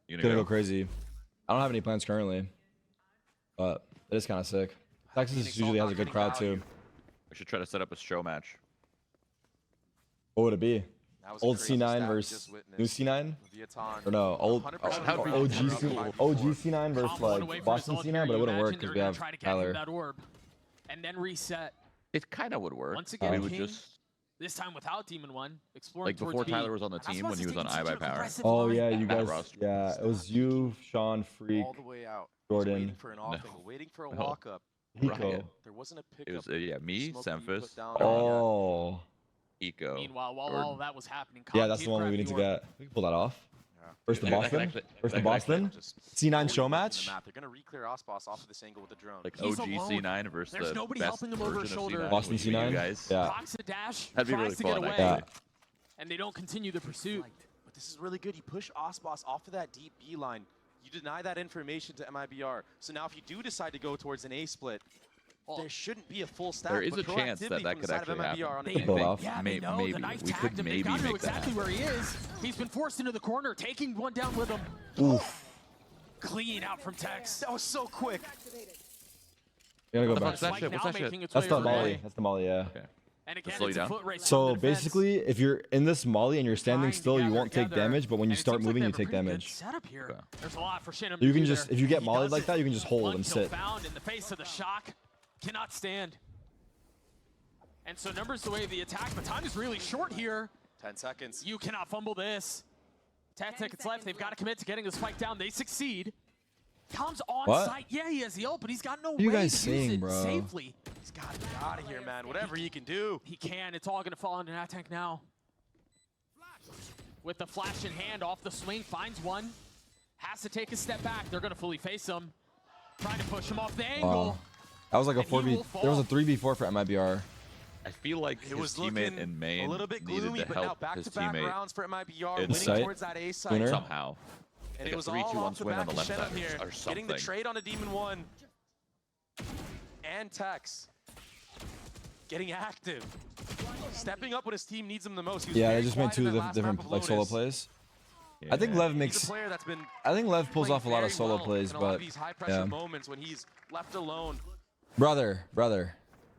You Gonna gonna go crazy. I don't have any plans currently, but it is kind of sick. Texas Phoenix usually all has a good not crowd getting too. value. We should try to set up a show match. What would it be? That was a Old crazy C9 stat we versus just witnessed. new C9? Vietton, Or no, old 100% That would be OG, cool. OG C9 versus Calm one away like from Boston his ult C9, here. but it You wouldn't work imagine because they're we gonna have try to get him Tyler. that orb and then reset. It kind of would work. Once again, we would King, just this time without Demon 1, exploring like towards before B. Tyler was on the And team when he was on Osboss is taking iBuy Power. aggressive Oh line. yeah, you That guys. roster. Yeah, it was you, Sean, Freak, all the way out. Jordan, Waiting for an off angle, waiting for a No. walk up. Hiko. Riot. There wasn't a It pickup. was yeah, me, Smoke being Semphis, put down. Oh, Eco. Meanwhile, while Jordan. all that was happening, yeah, Calm that's the did one grab we need the to orb. get. We can pull that off. Yeah. First to I can Boston. actually- First to I can actually- Boston. Just C9 fully show looking at match. the map. They're gonna re-clear Osboss off of this angle with the drone. Like He's OG alone. C9 versus There's the nobody best helping him over version his of shoulder. C9, Boston which would be you C9? guys. Yeah. Rocks a dash, That'd be tries really to get fun, away, actually. and they don't continue the pursuit. But this is really good. You push Osboss off of that deep B line. You deny that information to MIBR. So now if you do decide to go towards an A split, there shouldn't be a full stack. There is but a chance that proactivity that from could the side of actually MIBR happen. on They a Pull pick. it off. Yeah, Maybe- they know. maybe. The knife We tagged could him. They've maybe got to know make that exactly where he is. He's been forced into the corner, taking one down with him. Oof. Clean out from Tex. That was so quick. We gotta go What the back. fuck's that Spike shit? now What's that shit? making its That's way the over molly. A. That's the molly. Yeah. Okay. And again, slow you it's a down. foot race. So on the defense. basically, if you're in this molly and you're standing Trying still, you to won't gather take together, damage, but when you and it start seems like moving, they you have a take pretty good damage. Setup here. Okay. There's a lot for Shin to You can do just, there. if you get He mollied does like it. that, you can just hold One and kill sit. found in the face of the shock. Cannot stand. And so numbers away the attack, but time is really short here. 10 seconds. You cannot fumble this. 10 seconds left. They've got to commit to getting the spike down. They succeed. Comes on What? site. Yeah, he has the ult, but he's got no What are you way guys to saying, use it bro? safely. He's got to get out of here, man. Whatever he can do. He can. It's all going to fall onto Natank now. With the flash in hand, off the swing, finds one. Has to take a step back. They're going to fully face him. Trying to push him off the angle. Wow. That was like a And he 4v. will There was a fall. 3v4 for MIBR. I feel like It his was teammate looking in main a little bit needed gloomy, to but now help his back-to-back teammate rounds for MIBR, in winning sight. towards that A site. Winner. somehow. And Like it a was 3-2-1 all off the swing on back the of left Shenum side here, or getting the something. trade on a Demon 1. And Tex. Getting active. Stepping up when his team needs him the most. He was Yeah, very they just made quiet in two that last different map of like solo Lotus. plays. I think Yeah. Lev He's a makes. player that's been I think Lev pulls playing off a lot of very solo well plays, in a lot but of these high-pressure yeah. moments when he's left alone. brother,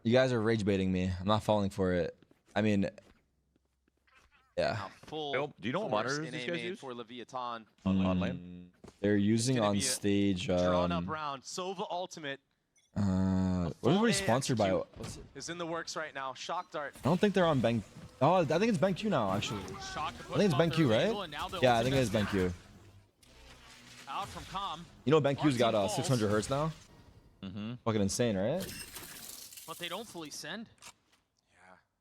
you guys are rage baiting me. I'm not falling for it. I mean, yeah. Now full Bill, do you know what force monitors in these A guys main use? for Leviathan. On lane? They're using gonna on be a stage. Drawn up round. Sova Ultimate What is full it sponsored by? AXQ. What's it? is in the works right now. Shock Dart. I don't think they're on Bank. Oh, I think it's BankQ now, actually. Shock to I think it's push BankQ, off their right? angle, and now the Yeah, I ult think it is invest BankQ. Out from Calm, You know, BankQ's got Martin 600 hertz now. Mm-hmm. Fucking insane, right? but they don't fully send.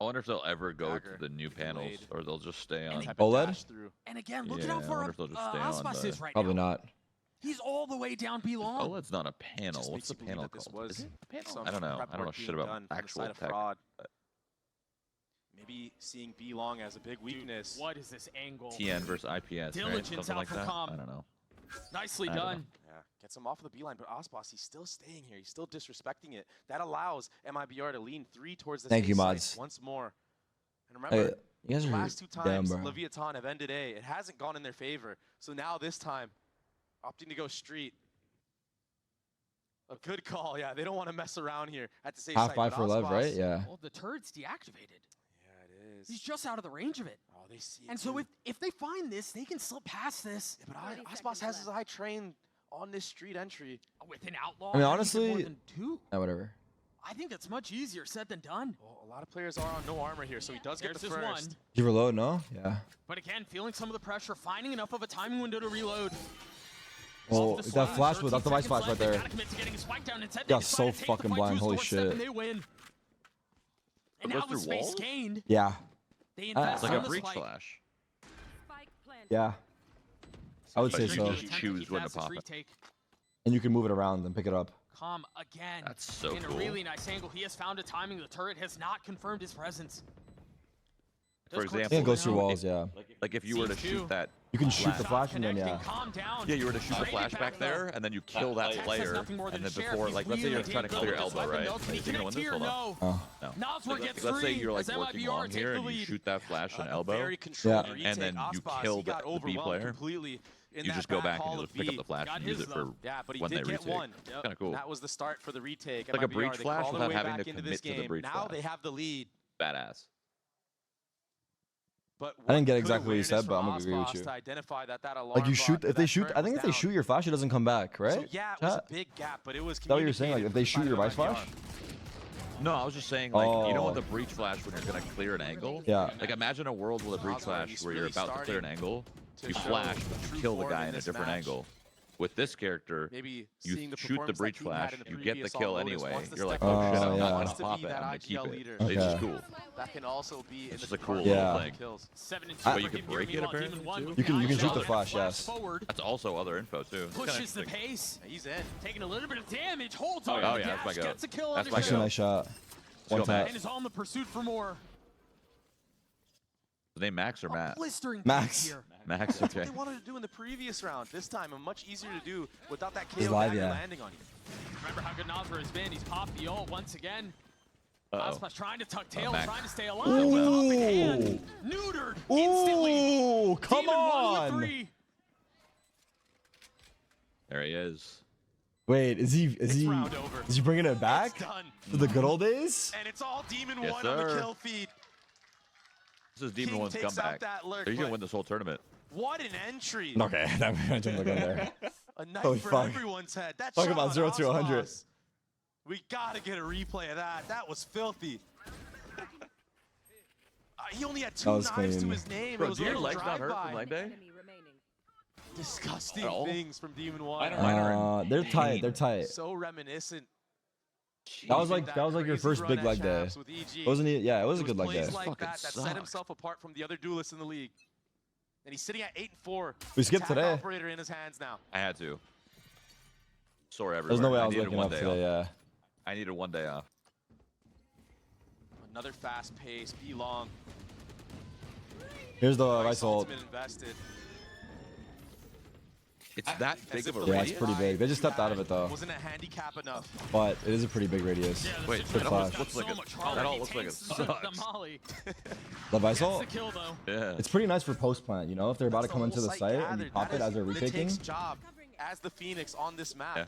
I wonder if they'll ever go Dagger. to the new panels Delayed. or they'll just stay on. Type of OLED? dash through. And again, look Yeah, at how I far wonder if they'll just stay on Osboss the- is right Probably now. not. He's all the way down B long. OLED's not a panel. Just What's makes the you believe panel that this called? was Is it a panel? some I don't know. prep I don't know work shit being about done from the actual side of tech. Fraud. Maybe seeing B long as a big weakness. What is this angle? TN versus IPS, right? Diligence Something out like from that. Calm. I don't know. Nicely I don't done. Yeah, gets him off of the beeline, but Osboss, he's still staying here. He's still disrespecting it. That allows MIBR to lean 3 towards the Thank you, site mods. once more. And remember, You guys the are last 2 damn, times bro. Leviathan have ended A, it hasn't gone in their favor. So now this time, opting to go street. A good call, yeah. They don't want to mess around here at the safe Half site. buy but for Lev, Osboss- right? Yeah. Well, the turret's deactivated. Yeah, it is. He's just out of the range of it. Oh, they see it And so too. if they find this, they can slip past this. Yeah, but 30 Osboss seconds has his left. eye trained on this street entry. With an outlaw, I mean, how do you get honestly- more than 2? Yeah, whatever. I think that's much easier said than done. Well, a lot of players are on no armor here, so he does get There's the his first. one. Did you reload? No? Yeah. But again, feeling some of the pressure, finding enough of a timing window to reload. Well, Off the that swing, flash 13 was that device seconds flash right left, they there. gotta commit to getting a spike down. Instead, they Got decide so to take the fucking fight blind, to his holy doorstep, shit. And they win. And Goes now with through space walls? gained, Yeah. they It's invest It's like on a the breach spike. flash. Spike planted. Yeah. I would But say you so. just Attempt to choose keep when to fast as pop it. retake. And you can move it around and pick it up. Calm again. That's so in cool. a really nice angle. He has found a timing. The turret has not confirmed his presence. For Does quick example, Yeah, it goes through slow down. walls, yeah. Like if you were to C2. shoot that, You can shoot the Flash. flash and then, yeah. Connecting, calm down. yeah, you were to shoot the Traded flash back back though. there, and then you kill that Tex has player, nothing more than and then a sheriff. before, He's like, let's say really you're trying to damn clear good with his elbow, weapon, right? though. Can he Is he gonna win connect this? here? Hold on. No. Oh. No. Nosler gets Let's say three you're like as working MIBR long take here, the and you lead. shoot that flash on A elbow. very controlled Yeah. retake. And then you Osboss, kill he got the B overwhelmed player. completely in You that just go back hall and you of just pick up B. the flash Got and use his, it for though. Yeah, but he when did they get retake. one. It's kind of cool. That was the start for the retake. Like a MIBR, breach they flash crawl their without way having back to into commit this to the game. breach Now flash. they have the lead. Badass. But I didn't get good exactly what you awareness said, but from I'm gonna agree with Osboss you. to identify that alarm Like you bot shoot, for if they that shoot, turret I think was if they down. shoot your flash, it doesn't come back, right? So yeah, it was Chat? a big gap, but it was Is that what you're saying? Like communicated if they shoot your inside vice of flash? MIBR. No, I was just saying, like, you know, Oh. with the breach flash when you're gonna clear an angle. Yeah. Like imagine a world with a breach Osboss, flash he's where you're really about to clear an starting angle, to you show flash, but true you kill the form guy in in a this different match. angle. With this character, Maybe you seeing the shoot the performance breach that Team had flash, in the you get the previous kill on Lotus anyway. wants to You're like, step oh up. shit, Oh, I'm yeah. not Wants gonna to pop be it, that I'm gonna IGL keep leader. it. It's just Okay. cool. That can also be in It's the just a cool department little of thing. kills. 7 and 2 But for you can him. break it Meanwhile, apparently, Demon One too. with You can the shoot the eyeshot flash, and yes. forward, That's also other info too. It's kinda pushes the interesting. pace, He's in. taking a little bit of damage, holds Oh, on yeah. to the Oh, yeah, that's dash, my goat. gets a kill on That's his my Actually, goat. nice shot. go, One Max. tap. and is on the pursuit for more. His name Max or A Matt? blistering Max. pace here. Max. That's Okay. what they wanted to do in the previous round. This time, much easier to do without that He's KO live, dagger yeah. landing on you. Remember how good Nosler has been. He's popped the ult once again. Uh-oh. Ospas trying to tuck tail, Max. trying to stay alive. With off in hand. Neutered instantly. Ooh, come Demon One with on. 3. There he is. Wait, is It's round over. he bringing it back It's done. to the good old days? And it's all Demon Yes, 1 on the sir. kill feed. This is Demon King One's takes out comeback. that lurk, He's gonna but win this whole tournament. what an entry. Okay, that I didn't look in there. A knife Holy for fuck. everyone's head. That Talk shot about on 0 to 100. Osboss. We gotta get a replay of that. That was filthy. He only had 2 That was knives to clean. his name. Bro, it was do a your little legs not hurt from drive-by. leg day? Enemy remaining. Disgusting At all? things from Demon Mine 1. are in They're tight. They're tight. So reminiscent. That was He like did your crazy first run big at leg day. champs with EG. Wasn't it? Yeah, it was a It good leg plays day. like Fucking that set sucked. himself apart from the other duelists in the league. And he's sitting at 8-4. We skipped Attack today. Operator in his hands now. I had to. Sorry, everyone. There's no way I was needed waking one up day today. off. Yeah. I needed one day off. Another fast pace, be long. Here's the Nice vice ult. ultimate invested. It's that big of a As if Yeah, the it's radius? pretty big. They just you stepped out had of it though. Wasn't a handicap enough. But it is a pretty big radius. Yeah, Wait, Good that almost flash. looks like so it. much harder. That all He looks like it takes the sucks. molly. The vice Gets the ult. kill though. Yeah. It's pretty nice for post plant. You know, if they're about to That's come whole into the site site and you gathered. pop That it as is they're retaking. Nitake's job as the Phoenix on this map. Yeah.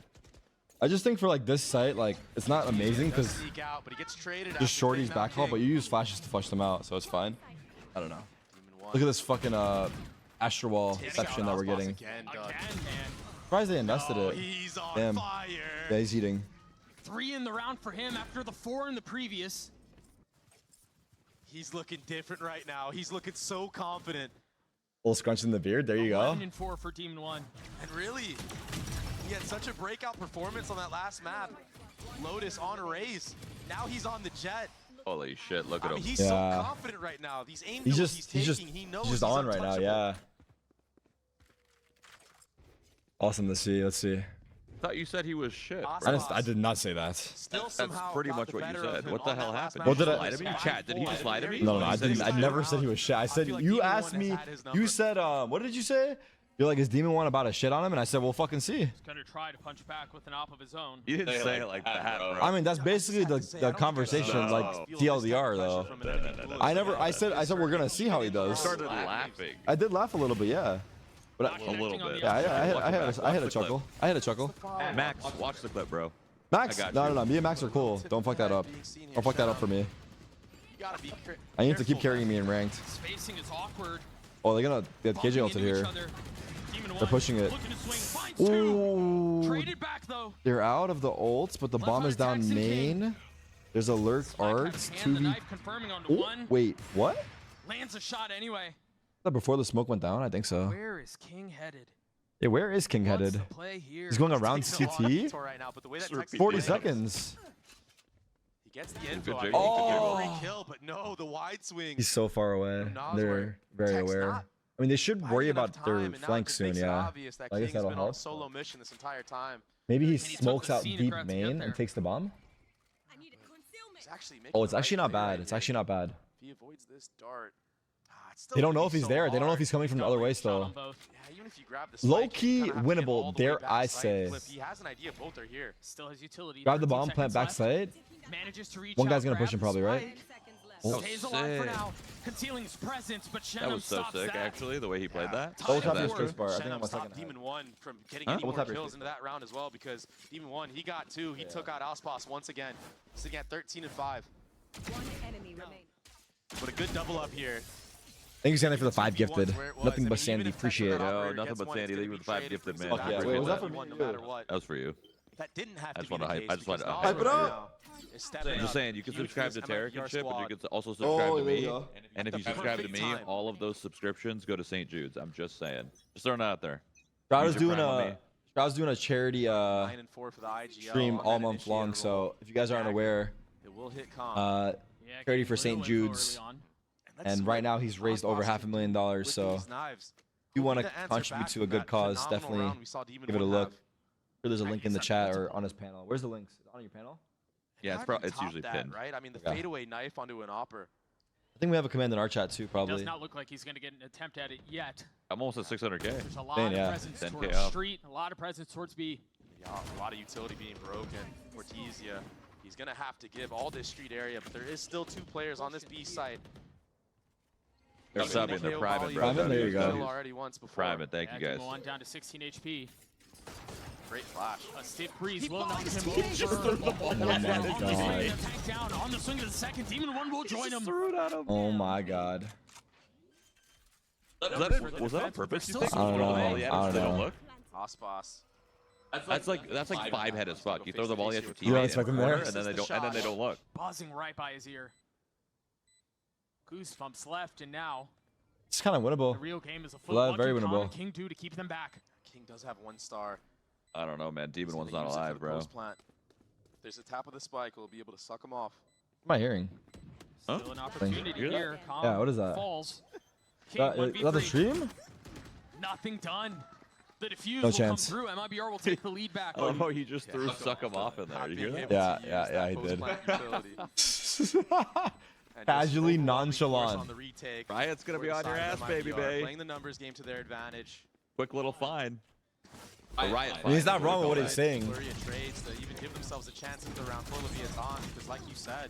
I just think for like this site, like it's not amazing He does because sneak out, but he gets traded just after shorty's taking out back call, King. but you use flashes to flush them out, so it's fine. I don't know. Demon one. Look at this fucking Astro Wall Takes section out that we're Osboss getting. Again, Doug. Again, man. Surprised they invested Oh, it. he's on Damn. fire. Yeah, he's eating. 3 in the round for him after the 4 in the previous. He's looking different right now. He's looking so confident. Little scrunch in the beard. There you go. 11 and 4 for Demon One. And really, he had such a breakout performance on that last map. Lotus on a raise. Now he's on the jet. Holy shit! Look at I mean, him. he's Yeah. so confident right now. These aim He's builds just he's he's taking, just he knows he's just on right now. untouchable. Yeah. Awesome to see. Let's see. I thought you said he was shit. Awesome. I did not say that. Still That's somehow pretty got much the what you better of said. him What the on hell that last happened? map. What did Did I- he lie to me? Chat, did he just lie to me? No, no, He I said he didn't. was I shit. never said he was shit. I said feel like you Demon asked One has me. had his You number. said what did you say? You're like, is Demon One about to shit on him? And I said, we'll fucking see. He's gonna try to punch back with an op of his own. You didn't say it like that, bro. I mean, that's basically the conversation, like TLDR though. I said we're gonna see how he You does. started laughing. I did laugh a little bit, yeah. But A little bit. yeah, I had a chuckle. I had a chuckle. Max, watch the clip, bro. Max, I got no, you. Me and Max are cool. Don't fuck that up. Don't fuck that up for me. I need to keep carrying me in ranked. Spacing is awkward. Oh, they're gonna get KJ ulted here. They're pushing it. Ooh. Traded back though. They're out of the ults, but the bomb is down main. There's a lurk arts. Wait, what? Lands a shot anyway. Is that before the smoke went down? I think so. Where is King headed? Yeah, where is King headed? What's the play here? He's going around CT. 40 seconds. He gets the info. Good Oh, kill, but no, the wide swing. He's so far away. They're very aware. I mean, they should worry about their flank soon, yeah. I guess that'll help. Solo mission this entire time. Maybe he smokes out deep main and takes the bomb. Oh, it's actually not bad. It's actually not bad. If he avoids this dart, they don't know if he's there. They don't know if he's coming from the other way still. Low-key winnable, dare I say. He has an idea both are here. Still has utility. Grab the bomb, plant backside. Manages to reach One guy's gonna push him probably, right? Stays alive for now, concealing his presence, but Shenum That was so sick, actually, the way he played that. Double tap your space bar. I think I'm Shenum a stopped second. Demon One from getting any more kills into that round as well, because Demon One, he got 2. He took out Auspos once again, sitting at 13 and 5. One enemy remaining. But a good double up here. Thank you, Sandy, for the 5 gifted. Nothing but Sandy. Appreciate it. No, nothing but Sandy. Thank you for the 5 gifted, man. Fuck yeah. Wait, was that for me? That was for you. That didn't have I just to be wanted to the hype. I just wanted to hype it up. I'm just saying, you can subscribe to Tarek and shit, but you can also subscribe to me. And if you subscribe to me, all of those subscriptions go to St. Jude's. I'm just saying. Just throwing it out there. Stroud's doing a charity 9 and 4 for the IGL stream all month long, so if you guys aren't aware, it will hit calm. charity for St. Jude's. And right now he's raised over $500,000, so if you want to contribute to a good cause, definitely give it a look. Sure, there's a link in the chat or on his panel. Where's the links? Is it on your panel? Yeah, it's usually pinned. Right? I mean, the fadeaway knife onto an opera. I think we have a command in our chat too, probably. Does not look like he's going to get an attempt at it yet. I'm almost at 600K. There's a lot of presence towards street, a lot of presence towards B. Yeah, a lot of utility being broken. Ortizia, he's going to have to give all this street area, but there is still 2 players on this B site. They're subbing. They're private, bro. Private, there you go. Private, thank you guys. One down to 16 HP. Great flash. A stiff breeze will knock him over. Oh my god. Tank down on the swing of the second. Demon One will join him. Oh my god. Was that on purpose? You think? I don't know. I don't know. Auspos. That's like 5-head as fuck. You throw the ball at your teammate, You don't expect them there, and then they don't look. Buzzing right by his ear. Goosebumps left, and now It's kind of winnable. the real game is a full Very winnable. King do to keep them back. King does have 1 star. I don't know, man. Demon One's not alive, bro. There's a tap of the spike. We'll be able to suck him off. What am I hearing? Still an opportunity here. Yeah, what is that? Falls. Is that the stream? Nothing done. The defuse No will chance. come through. MIBR will take the lead back. Oh, he just threw suck him off in there. Did you hear that? Yeah, he did. Casually nonchalant. Riot's gonna be on your ass, baby, babe. Playing the numbers game to their advantage. Quick little fine. A Riot. I mean, he's not wrong with what he's saying. Flurry of trades to even give themselves a chance into the round for Leviathan, because like you said,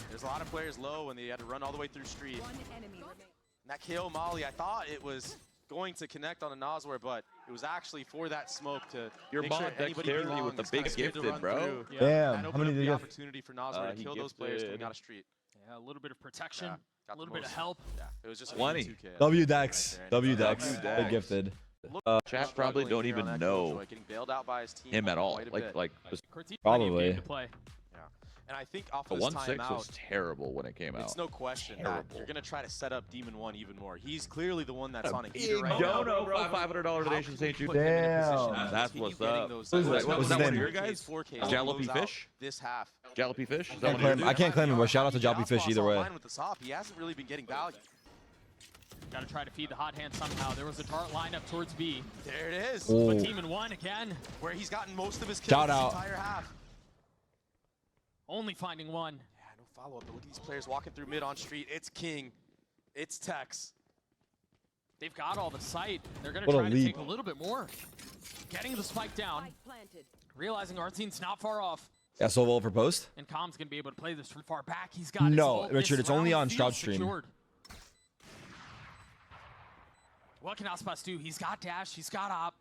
there's a lot of players low and they had to run all the way through street. One enemy remaining. And that KO Molly, I thought it was going to connect on a Nosware, but it was actually for that smoke to Your make bot sure anybody dexterity with the big gifted, bro. Damn, how many did you the get? opportunity for Nosware to kill those players coming out of street. Yeah, a little bit of protection, Yeah, a little bit of help. Yeah, it was just 20. W Dex. W Dex. W Big Dex. gifted. Chat probably don't even know him at all. Like Probably. To play. And I think off the this 1-6 timeout, was terrible when it came out. it's no question that you're going to try to set up Demon One even more. He's clearly the one that's on a Big heater right now. dono, bro. $500 donation, St. Jude. Damn. That's what's up. What's What his was that name? one of your guys? Jalopy Fish? This half. Jalopy Fish? Is I that one of your can't claim him, but shout out to Joppy Fish either way. With the SOP, he hasn't really been getting value. Got to try to feed the hot hand somehow. There was a dart lineup towards B. There it is. Oh. But Demon One again. Where he's gotten most of his kills Shout this out. entire half. Only finding one. Yeah, no follow-up. But look at these players walking through mid on street. It's King. It's Tex. They've got all the sight. They're going to What a try to leap. take a little bit more. Getting the spike down. Spike planted. Realizing Artzine's not far off. Yeah, solo for post. And Com's going to be able to play this from far back. He's got his No, ult. Richard, This it's only round on feels Shroud stream. secured. What can Aspas do? He's got dash. He's got op.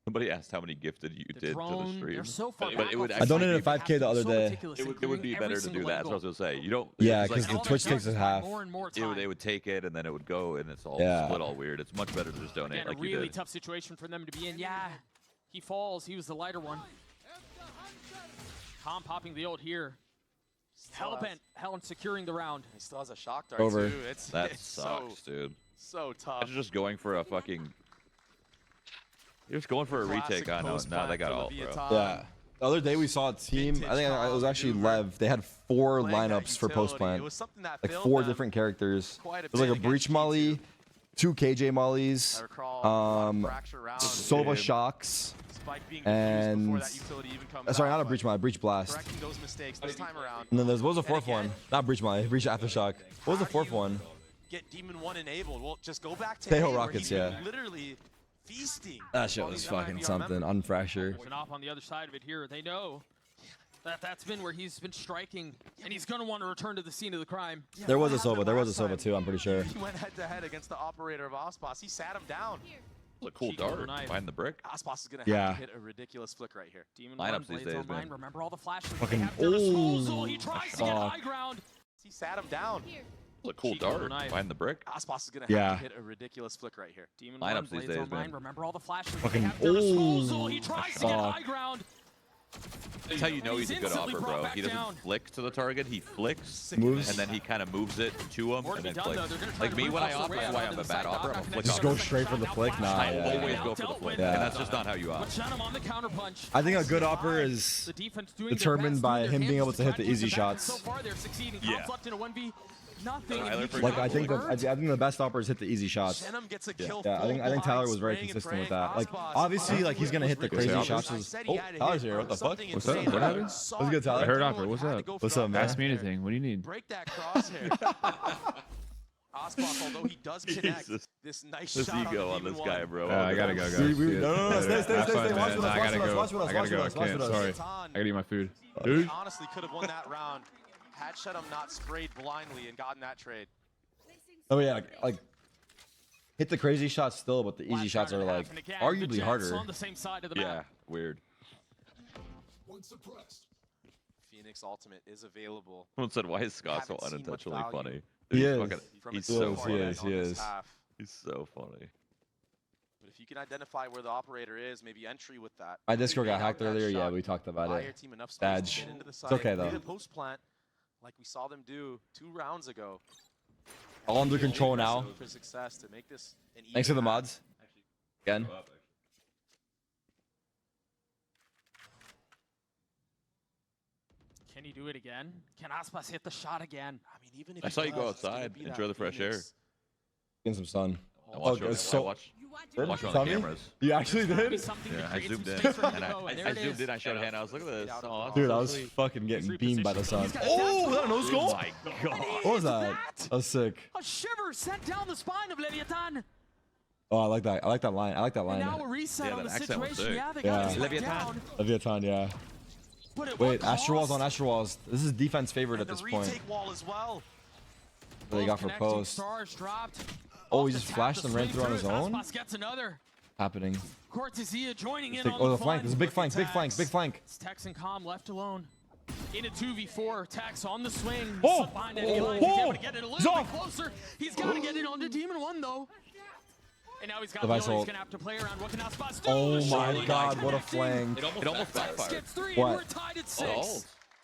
Somebody asked how many gifted you The did to drone, the stream. they're so far but back it would off I the donated site. a 5K the other So day. meticulous, it would including be every better to do single that. That's what I angle. was gonna say. You don't. Yeah, it's because like, the Twitch takes it half. More and more they time. would take it and then it would go and it's all Yeah. split all weird. It's much better to just donate Again, like a you really did. tough situation for them to be in. Yeah, he falls. He was the lighter one. Com popping the ult here. Hellbent, Helen securing the round. He still has a shock dart Over. too. It's That it's sucks, dude. so tough. Imagine just going for a fucking. You're just going for a Classic retake on. No, post they got plant all, for bro. Leviathan. Yeah. The other day we saw a team. I think it was actually Lev. They had 4 Playing that lineups for utility. post It plant. was something that Like failed 4 them different characters. quite a It was like bit a breach against G2. molly, 2 KJ mollies, I recall a lot of fracture rounds. Sova Game. shocks, Spike being defused before and that utility even comes sorry, out, not a but breach molly, breach blast. correcting those mistakes this time around. And then there was a 4th again- one, not breach molly, breach aftershock. What was the How do 4th you one? Get Demon 1 enabled. Well, just go back to Tejo A, where Rockets, he's been yeah. literally feasting. That shit on was these fucking MIBR something. members. Unfracture. There's an op on the other side of it here. They know that that's been where he's been striking, and he's going to want to return to the scene of the crime. Yeah, There what was a Sova. happened There was last a Sova time? too. I'm pretty sure. He went head to head against the operator of Ospas. He sat him down. A cool Cheeky little dart knife. behind the brick. Ospas is going to Yeah. have to hit a ridiculous flick right here. Demon Lineups One, these Blades days, online. man. Remember all the flashes that Fucking- they have at their ooh. disposal. He tries to get Fuck. high ground. He sat him down. A cool Cheeky little dart knife. behind the brick. Ospas is going to Yeah. have to hit a ridiculous flick right here. Demon Lineups One, these Blades days, online. man. Remember all the flashes that Fucking- they have at their disposal. ooh. He tries to get Fuck. high ground. That's how you know he's a good instantly offer, brought bro. back He doesn't down. flick to the target. He flicks, Moves. and then he kind of moves it to him, More and to be then done, though. flicks. They're gonna try Like to me move when I off the offer, that's rail why on I'm the a bad side. offer. I'm a Not flick Just offer. go straight for the flick? Nah, I yeah. always go for the flick, Yeah. and that's just not how you But off. Shen him on the counterpunch. I think a good offer is The defense doing their determined best, by doing their him being able damnedest to hit try the get easy the back, and shots. So far, they're succeeding. Yeah. Comp's left in a 1v. Nothing. Tyler, and for he Like example, I think hurt. I think the best offer is hit the easy shots. Shenum gets a kill. Yeah, I think Tyler was very consistent with that. Like obviously like he's gonna hit the crazy shots. Oh, Tyler's here. What the fuck? What's up? What happened? What's good, Tyler? I heard Opera. What's up? What's up, man? Ask me anything. What do you need? Break that crosshair. Ospas, although he does connect, Jesus. this nice This shot ego on on the this Demon guy, one. bro. I gotta go, guys. No, See ya. no, stay, Have fun, watch man. with Nah, us, I gotta go. watch with us, I gotta go. I watch with can't. us. Sorry. Leviathan I gotta eat my food. honestly could have won that round had Shenum not sprayed blindly and gotten that trade. Oh yeah, like hit the crazy shots still, but the easy Last shots round are and a like half, and again, arguably the Jets harder. on the same side of the Yeah, map. weird. Phoenix Ultimate is available. Someone said, "Why is Scott so Haven't seen much unintentionally value. funny?" He He's is. fucking- From He's a so two-part funny. end on he this is. half. He's so funny. But if you can identify where the operator is, maybe entry with that. My Discord got Fade out hacked that earlier. Yeah, shot, we talked about buy it. your team enough space Badge. to get into the It's side, okay, lead though. a post plant like we saw them do 2 rounds ago. All under control now. For success to make this an Thanks for the even mods. Again. Can he do it again? Can Aspas hit the shot again? I mean, even if I he saw you go does, it's gonna outside, be that enjoy the fresh air. Phoenix. Getting some sun. I watched Oh, you on- it's so- I watched You watch Good? watch you on Saw the me? cameras. You actually Gotta be did? something to Yeah, I create some zoomed in, space for him and to go, and there I it zoomed is. in. I showed Hannah. I was like, "Look at this." Out of Oh, the Dude, I ball. was fucking getting beamed by the sun. He's got a Oh, dance was that a nose Oh goal? my god! What was that? That was sick. A shiver sent down the spine of Leviathan. Oh, I like that. I like that line. I like that And line. now a reset Yeah, on the that accent was situation. sick. Yeah, they Yeah. got it Leviathan. down. Leviathan, yeah. But at Wait, what Astro Walls cost? on Astro Walls. This is defense favorite And at the this point. retake wall as well. That they got for Connecting post. stars dropped. Oh, Off he the just tap, flashed the and ran swing through on his as own? Aspas gets another. Happening. Cortezia joining in Take- on oh, the the flank. fun. There's a big flank. Big flank. Big flank. It's Tex and Com left alone. In a 2v4, Tex on the swing. Oh! Slipped behind enemy Oh! lines. He's able Oh! to get it a He's little bit off! closer. He's got to get it onto Demon 1 though. And now he's got Device the He's ult. going to have to play around. What can Aspas do? Oh The my shot god, what a connecting. flank. It almost Tex backfired. gets 3. What? We're tied at 6. Oh,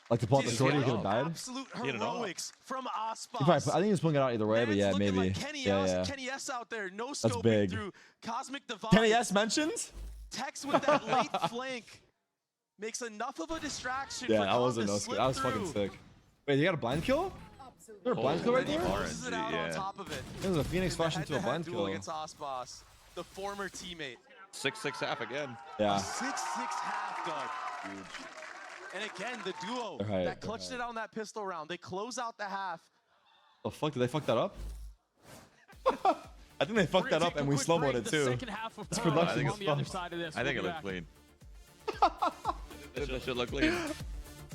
Like to pull out the Just shorty, he get could have it died. Absolute Get it off. heroics from Ospas. He probably, I think he was pulling it out either way, but Man's yeah, looking maybe. Like Kenny Yeah, S, yeah. Kenny S out there, no scoping big. through Cosmic Divide. Kenny S mentioned? Tex with that late flank makes enough of a distraction Yeah, for that Dom wasn't to no slip That was fucking through. sick. Wait, you got a blind kill? Is there a blind kill right And he there? closes it out on yeah. top of it. There's a Phoenix In the flash into a head-to-head blind duel kill. against Ospas, the former teammate. 6-6 half again. Yeah. 6-6 half, Doug. And again, the duo Right, that clutched right. it on that pistol round. They close out the half. The fuck? Did they fuck that up? I think they fucked that up and we slow mode it too. It's production on the other side of this. I think it looked clean. That should look clean.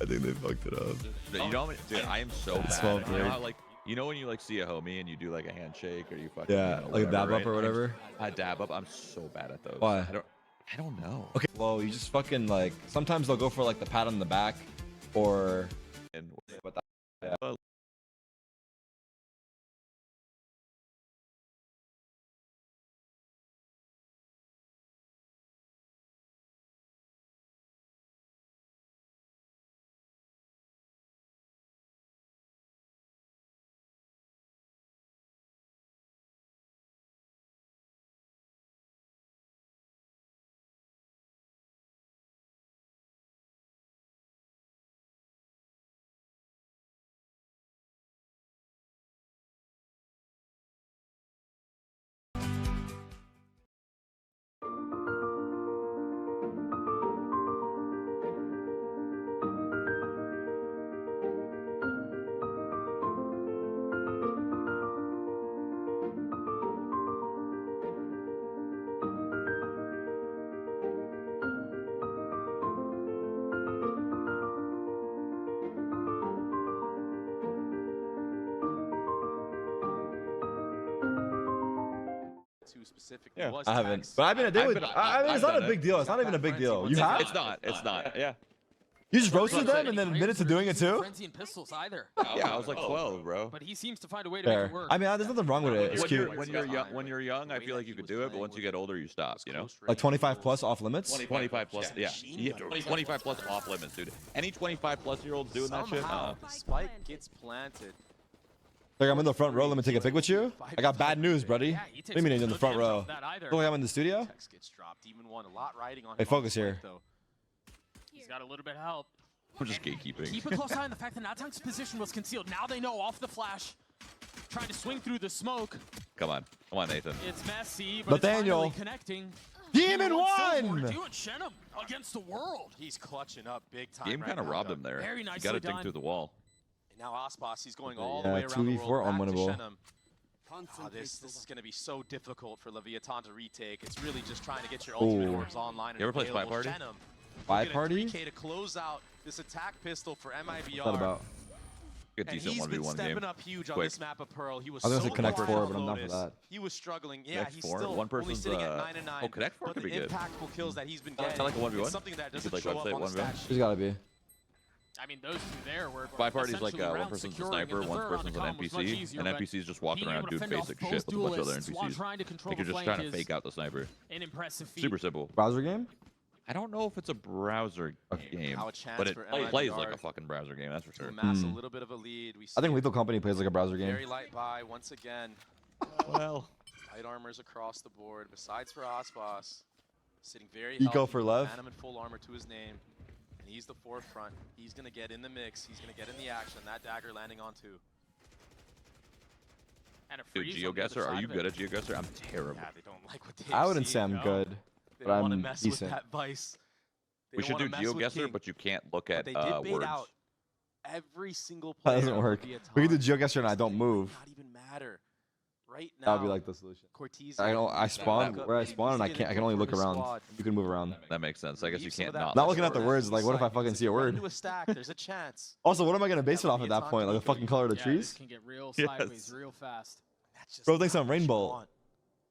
I think they fucked it up. You know, dude, I am so bad. so You know how, like, you know when you like see a homie and you do like a handshake or you fucking Yeah, you know, like a dab whatever, up or right? whatever. I dab up. I'm so bad at those. Why? I don't know. Okay, well, you just fucking like sometimes they'll go for like the pat on the back or And specifically yeah, was I haven't. text. But I've been a day I've with. been- I mean, it's I've not a done big it. deal. It's not even a big deal. You have? it's not. It's not. Yeah. You just roasted them and then admitted to doing it too? Frenzy and pistols either. Yeah, I was like 12, bro. But he seems to find a way to make Fair. it work. I mean, there's nothing wrong with it. It's When cute. you're young, I feel like you could do it, but once you get older, you stop. You know. Like 25 plus off limits. 25 plus, yeah. 25 plus off limits, dude. Any 25 plus year olds doing that shit? Somehow, the spike gets planted. Like I'm in the front row. Let me take a pic with you. I got bad news, buddy. Yeah, What do you mean he's in the front row? Feel like I'm in the studio. Text gets dropped. Demon one, a lot riding on Hey, him focus on the here. spike, though. He's got a little bit of help. I'm just gatekeeping. Keep a close eye on the fact that Natank's position was concealed. Now they know off the flash. Trying to swing through the smoke. Come on, Nathan. It's messy, but Nathaniel. it's finally connecting. Demon Still more one. to do, and Shenum against the world. He's clutching up big time. Game right kind of now, robbed Doug. him there. Very You nicely got to dig done. through the wall. And now Aspas, he's going all Yeah, the way around the 2v4 world. Back to unwinnable. Shenum. Oh, this is going to be so difficult for Leviathan to retake. It's really just trying to get your ultimate Ooh. orbs online. And You ever play Spy available. Party? Shenum Spy will get a Party? 3K to close out this attack pistol for MIBR. What's that about? Good, And decent he's been 1v1 stepping game. up huge on Quick. this map of Pearl. He was I was gonna so say Connect far 4, ahead but of I'm down for Lotus. that. He was struggling. Yeah, Connect he's 4? still One only person's, sitting at 9 and 9. oh, Connect 4 but could the be good. impactful kills that he's been Is getting, that like a 1v1? it's something that You doesn't could, like, show up website on the 1v1? stat There's sheet. gotta be. I mean, those two there were Spy Party's like essentially one round person's a securing, sniper, and the one third round person's to an come was much NPC, easier, and but NPCs just walking being around able to doing fend off basic both shit with a bunch of other duelists while NPCs. trying to control Like you're the just trying to flank fake is out the sniper. an impressive feat. Super simple. Browser game? I don't know if it's a browser game, Now a chance but it for plays MIBR like a fucking browser game, that's for to sure. amass a little bit of a lead. We I think see Lethal Company plays like a browser game. very light buy once again. Well, Light armors across the board. Besides for Aspas, sitting very Eco healthy for with Lev. Phantom and full armor to his name. And he's the forefront. He's going to get in the mix. He's going to get in the action. That dagger landing on two. And a dude, freeze on the other GeoGuessr, are side you of good it. at GeoGuessr? I'm terrible. Yeah, they don't like what they I wouldn't say I'm no. good, They but don't want to I'm mess decent. with that vice. They We don't should do wanna mess with GeoGuessr, King, but you can't look but at they did bait words. out every single That player. doesn't on work. Leviathan. We can do GeoGuessr and I don't It move. might not even matter. Right now, That would be like the solution. Cortez. I spawn where I spawn and I can only look around. You can move around. That makes sense. I guess you Leave some can't of that not. Not look looking at the words. words, like what if I fucking Because see a if you run word? into a stack, there's a chance. Also, what am I gonna base it off at that Leviathan point? Like the can fucking color of the Yeah, trees? this can get real Yes. sideways real fast. That's just Bro thinks not I'm what you Rainbow. want.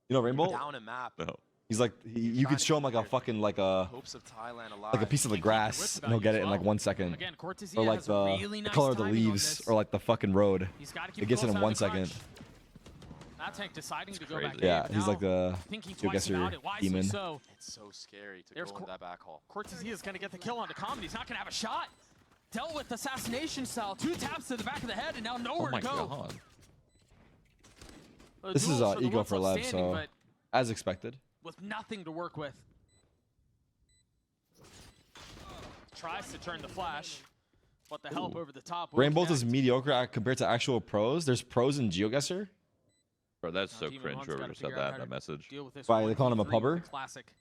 You know Rainbow? Down a map. No. He's like you could show him like a fucking like a Hopes of Thailand alive. like a piece of the Can't keep your grass wits and he'll about get you it as in like well. 1 second. Again, Cortez Or like has a the really nice color of the timing on leaves this. or like the fucking road. He's got to keep It gets close it in eye on 1 the second. crunch. Natank deciding to go crazy. back Yeah, in. he's Now, like the thinking twice GeoGuessr about it. Wisely demon. so. It's so scary to There's go into that back hall. Cortez is going to get the kill onto Common. He's not going to have a shot. Dealt with assassination style. 2 taps to the back of the head and now Oh nowhere my to go. god. The This is duels the Ego ones for Lev, outstanding, so but as expected. with nothing to work with. Tries to turn the flash, but the help over the top. will Rainbows is connect. mediocre compared to actual pros. There's pros in GeoGuessr. Bro, that's Now so Demon cringe One's whoever gotta just said figure out that how in that to message. Deal with this Why, they calling him a 1v3 pubber? with the Classic.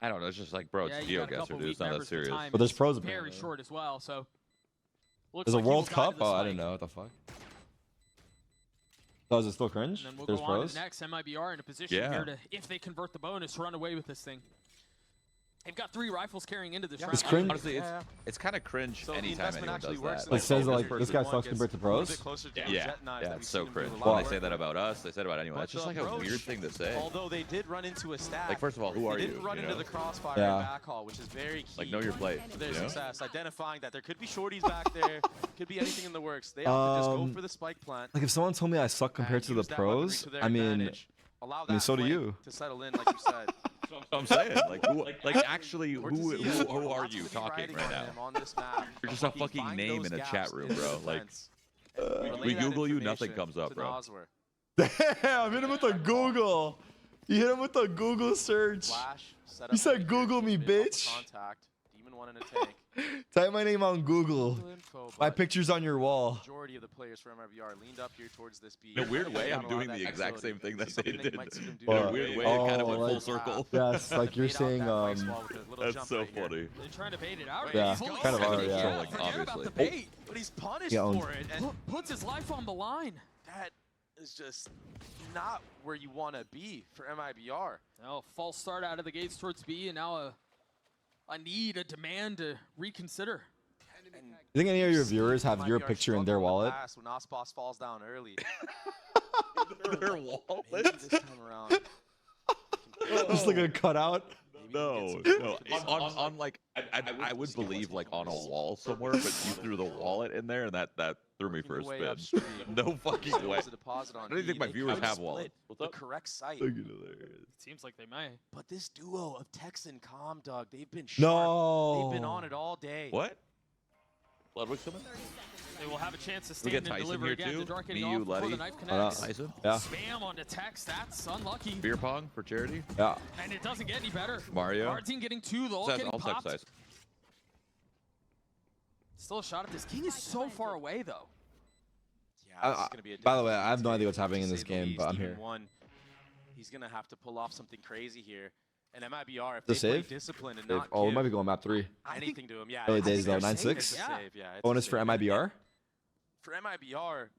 I don't know. It's just like, bro, it's Yeah, you got a GeoGuessr, couple dude. weak It's not that members. The serious. time But there's is pros very apparently. short as well. So looks There's a like he will World guide Cup? the Oh, I spike. didn't know. What the fuck? Oh, is it still cringe? And then we'll There's go on to pros? the next. MIBR in a position Yeah. here to, if they convert the bonus, run away with this thing. They've got 3 rifles carrying into this round. It's cringe. Honestly, it's kind of cringe So the anytime investment anyone actually does works that. like It says oh, like this this guy person sucks gets compared to a little pros. bit closer to the Yeah, jet knives yeah, that we've it's so seen him do cringe. a When lot. they say that about us, they said about anyone. But That's just the like a approach, weird thing to say. Although they did run into a stack. Like, first of all, who are they you? didn't run you into know? the crossfire Yeah. and backhaul, which is very key. Like, know your place. for their you know? success. Identifying that there could be shorties back there, could be anything in the works. They have to just go for the spike plant. Like if someone told me I suck compared to the use that weaponry pros, to their I mean, advantage. Allow that so do flank you. to settle in, like you said. So I'm saying, like, actually, Or to who see are lots you of talking writing right on now? him on this map. You're just a He fucking find name those in a gaps chat room, in bro. his Like, defense and relay we that Google you, nothing information comes up, to bro. Noswer. Damn, hit him with a Google. You hit him with a Google search. Flash, set You up said right here, Google me, bit off the bitch. Contact. Demon 1 in a tank. Type my name on Google. Little info, My but picture's on your wall. majority of the players from MRVR leaned up here towards this B. In a weird way, Got I'm a lot doing of the that exact flexibility. same thing that they Something did. you might see them do In a there. weird way, Oh, it kind of went full like- circle. Yes, like you're Bait out saying, that ice wall with a little That's jump so right here. funny. They're trying to bait it out. Yeah, He's kind of fully are, yeah. Like, forget about obviously. the bait. But he's punished He owned. for it, and Puts his life on the line. that is just not where you want to be for MIBR. Now, false start out of the gates towards B, and now a need, a demand to reconsider. And You think any of your viewers have your MIBR picture in their struggled wallet? past when Osboss falls down early. Their Maybe wallet? this time around. Just like a cutout. No. On like, I would believe like on a wall somewhere, but you threw the wallet in there, and that threw me for a Way spin. upstream. No fucking There way. was a deposit on I don't even B. think my They viewers could've have split wallets. What's the up? correct site. Seems like they may. But this duo of Tex and Calm Dog, they've been sharp. No. They've been on it all day. What? Ludwig's coming? They will have a chance to We stand get and Tyson deliver here again. too? The dart getting Me, off you, before Letty. the knife Why not? connects. Tyson? Yeah, Spam onto Tex. That's unlucky. Beer pong for charity? yeah. And it doesn't get any better. Mario? Our team getting 2, though, Says getting all popped. size. Still a shot at this. King is so far away, though. Yeah, this is gonna be a By the way, difficult I have no game, idea what's to happening in say this the game, least. but I'm Even here. One, he's gonna have to pull off something crazy here. And MIBR, if The they play save? discipline and If- not oh, we give might be going map 3. anything to him, yeah. Early I think days, though, they're safe. 9-6? It's a Yeah. save, yeah, it's a Bonus for save. MIBR? For MIBR,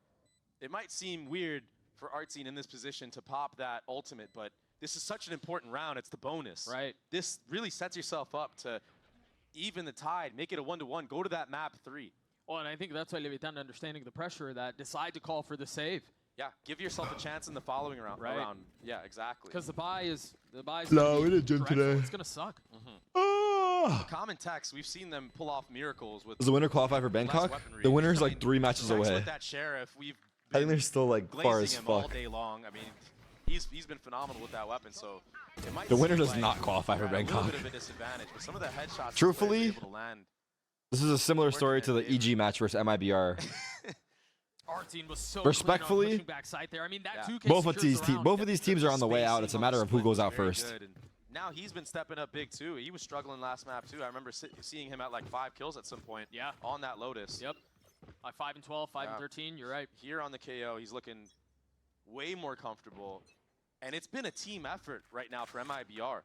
it might seem weird for Artsine in this position to pop that ultimate, but this is such an important round. It's the bonus. Right. This really sets yourself up to even the tide, make it a 1-1, go to that map 3. Well, and I think that's why Levitan, understanding the pressure, that decide to call for the save. Yeah, give yourself a chance in the following round. Right. Yeah, exactly. Because the buy is No, gonna we be didn't gym dreadful. today. It's gonna suck. Ah. Common Tex, we've seen them pull off miracles with Does the winner qualify for less Bangkok? weaponry. The winner's I like mean, 3 matches Tex away. with that Sheriff, we've I think been they're still like far glazing as him all fuck. day long. I mean, he's been phenomenal with that weapon, so it might The winner seem does like not qualify for we're at a Bangkok. little bit of a disadvantage, but some of the headshots Truthfully, the players are able to land. This is a similar story to the EG match versus MIBR. Our team was so Respectfully, clean on pushing back side there. I mean, that Yeah. 2K Both of secures these the teams, round. both of these teams are on the way out. It's a Spacing on matter the of who split goes was out very first. good, and now he's been stepping up big too. He was struggling last map too. I remember seeing him at like 5 kills at some point. Yeah. On that Lotus. Yep. 5 and 12, 5 and Yeah. 13. You're right. Here on the KO, he's looking way more comfortable. And it's been a team effort right now for MIBR.